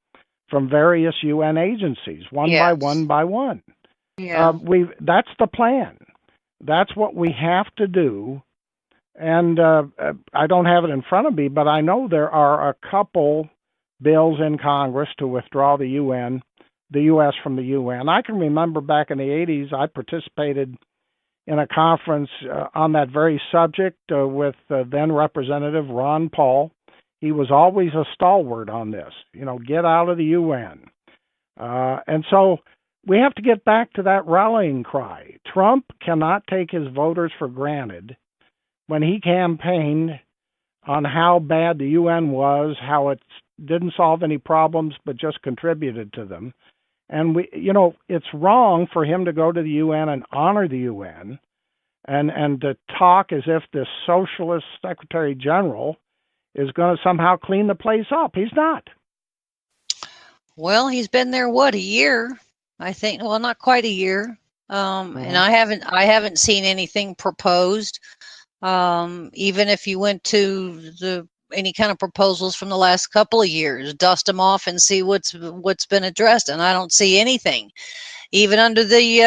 from various UN agencies, one by one. Yeah. That's the plan. That's what we have to do. And I don't have it in front of me, but I know there are a couple bills in Congress to withdraw the U.S. from the UN. I can remember back in the 80s, I participated in a conference on that very subject with then Representative Ron Paul. He was always a stalwart on this, get out of the UN. And so we have to get back to that rallying cry. Trump cannot take his voters for granted when he campaigned on how bad the UN was, how it didn't solve any problems but just contributed to them. And it's wrong for him to go to the UN and honor the UN and to talk as if this socialist Secretary General is going to somehow clean the place up. He's not. Well, he's been there, a year? I think, well, not quite a year. And I haven't seen anything proposed. Even if you went to any kind of proposals from the last couple of years, dust them off and see what's been addressed. And I don't see anything. Even under the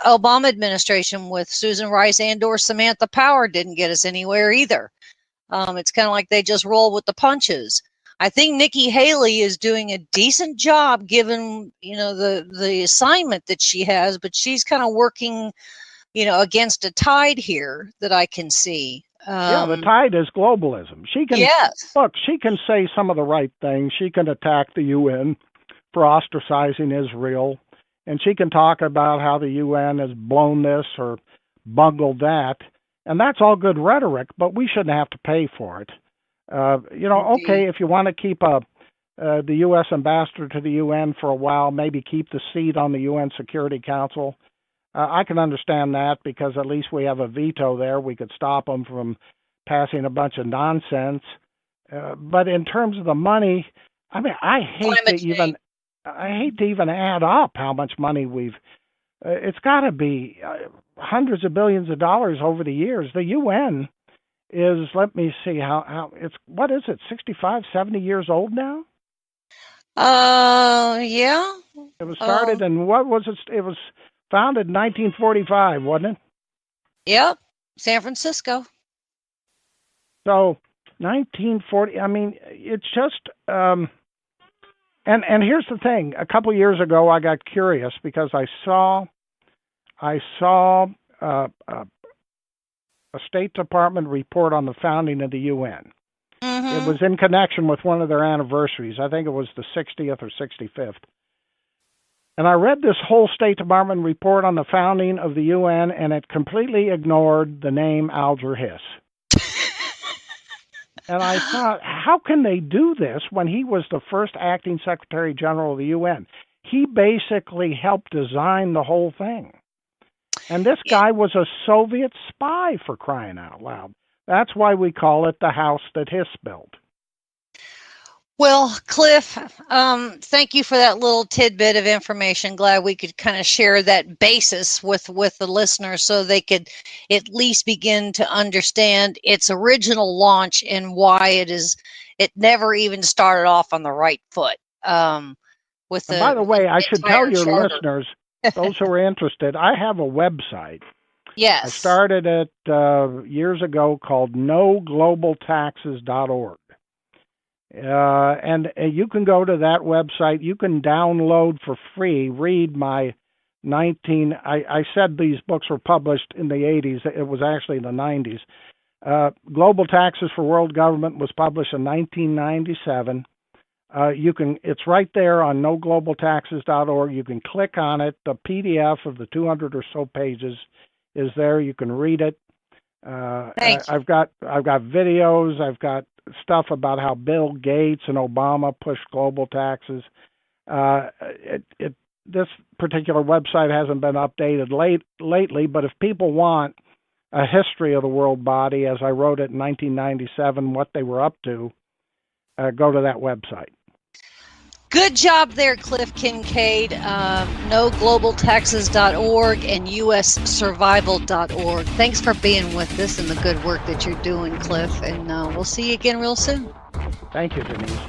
Obama administration with Susan Rice and/or Samantha Power didn't get us anywhere either. It's kind of like they just roll with the punches. I think Nikki Haley is doing a decent job given, the assignment that she has, but she's kind of working, against a tide here that I can see. The tide is globalism. She can look. She can say some of the right things. She can attack the UN for ostracizing Israel, and she can talk about how the UN has blown this or bungled that, and that's all good rhetoric. But we shouldn't have to pay for it. Okay, if you want to keep the U.S. ambassador to the UN for a while, maybe keep the seat on the UN Security Council. I can understand that because at least we have a veto there. We could stop them from passing a bunch of nonsense. But in terms of the money, I mean, I hate to even add up how much money we've. It's got to be hundreds of billions of dollars over the years. The UN is, let me see how it's, what is it, 65, 70 years old now? Yeah. It was started in, what was it? It was founded in 1945, wasn't it? Yep. San Francisco. So 1940, I mean, it's just, and here's the thing. A couple of years ago, I got curious because I saw a State Department report on the founding of the UN. It was in connection with one of their anniversaries. I think it was the 60th or 65th. And I read this whole State Department report on the founding of the UN, and it completely ignored the name Alger Hiss. And I thought, how can they do this when he was the first acting Secretary General of the UN? He basically helped design the whole thing. And this guy was a Soviet spy, for crying out loud. That's why we call it the house that Hiss built. Well, Cliff, thank you for that little tidbit of information. Glad we could kind of share that basis with the listeners so they could at least begin to understand its original launch and why it never even started off on the right foot. By the way, I should tell your listeners, those who are interested, I have a website. Yes. I started it years ago called noglobaltaxes.org. And you can go to that website. You can download for free, read my I said these books were published in the 80s. It was actually the 90s. Global Taxes for World Government was published in 1997. It's right there on noglobaltaxes.org. You can click on it. The PDF of the 200 or so pages is there. You can read it. I've got videos. I've got stuff about how Bill Gates and Obama pushed global taxes. This particular website hasn't been updated lately, but if people want a history of the world body, as I wrote it in 1997, what they were up to, go to that website. Good job there, Cliff Kincaid. NoGlobalTaxes.org and USSurvival.org. Thanks for being with us and the good work that you're doing, Cliff. And we'll see you again real soon. Thank you, Denise.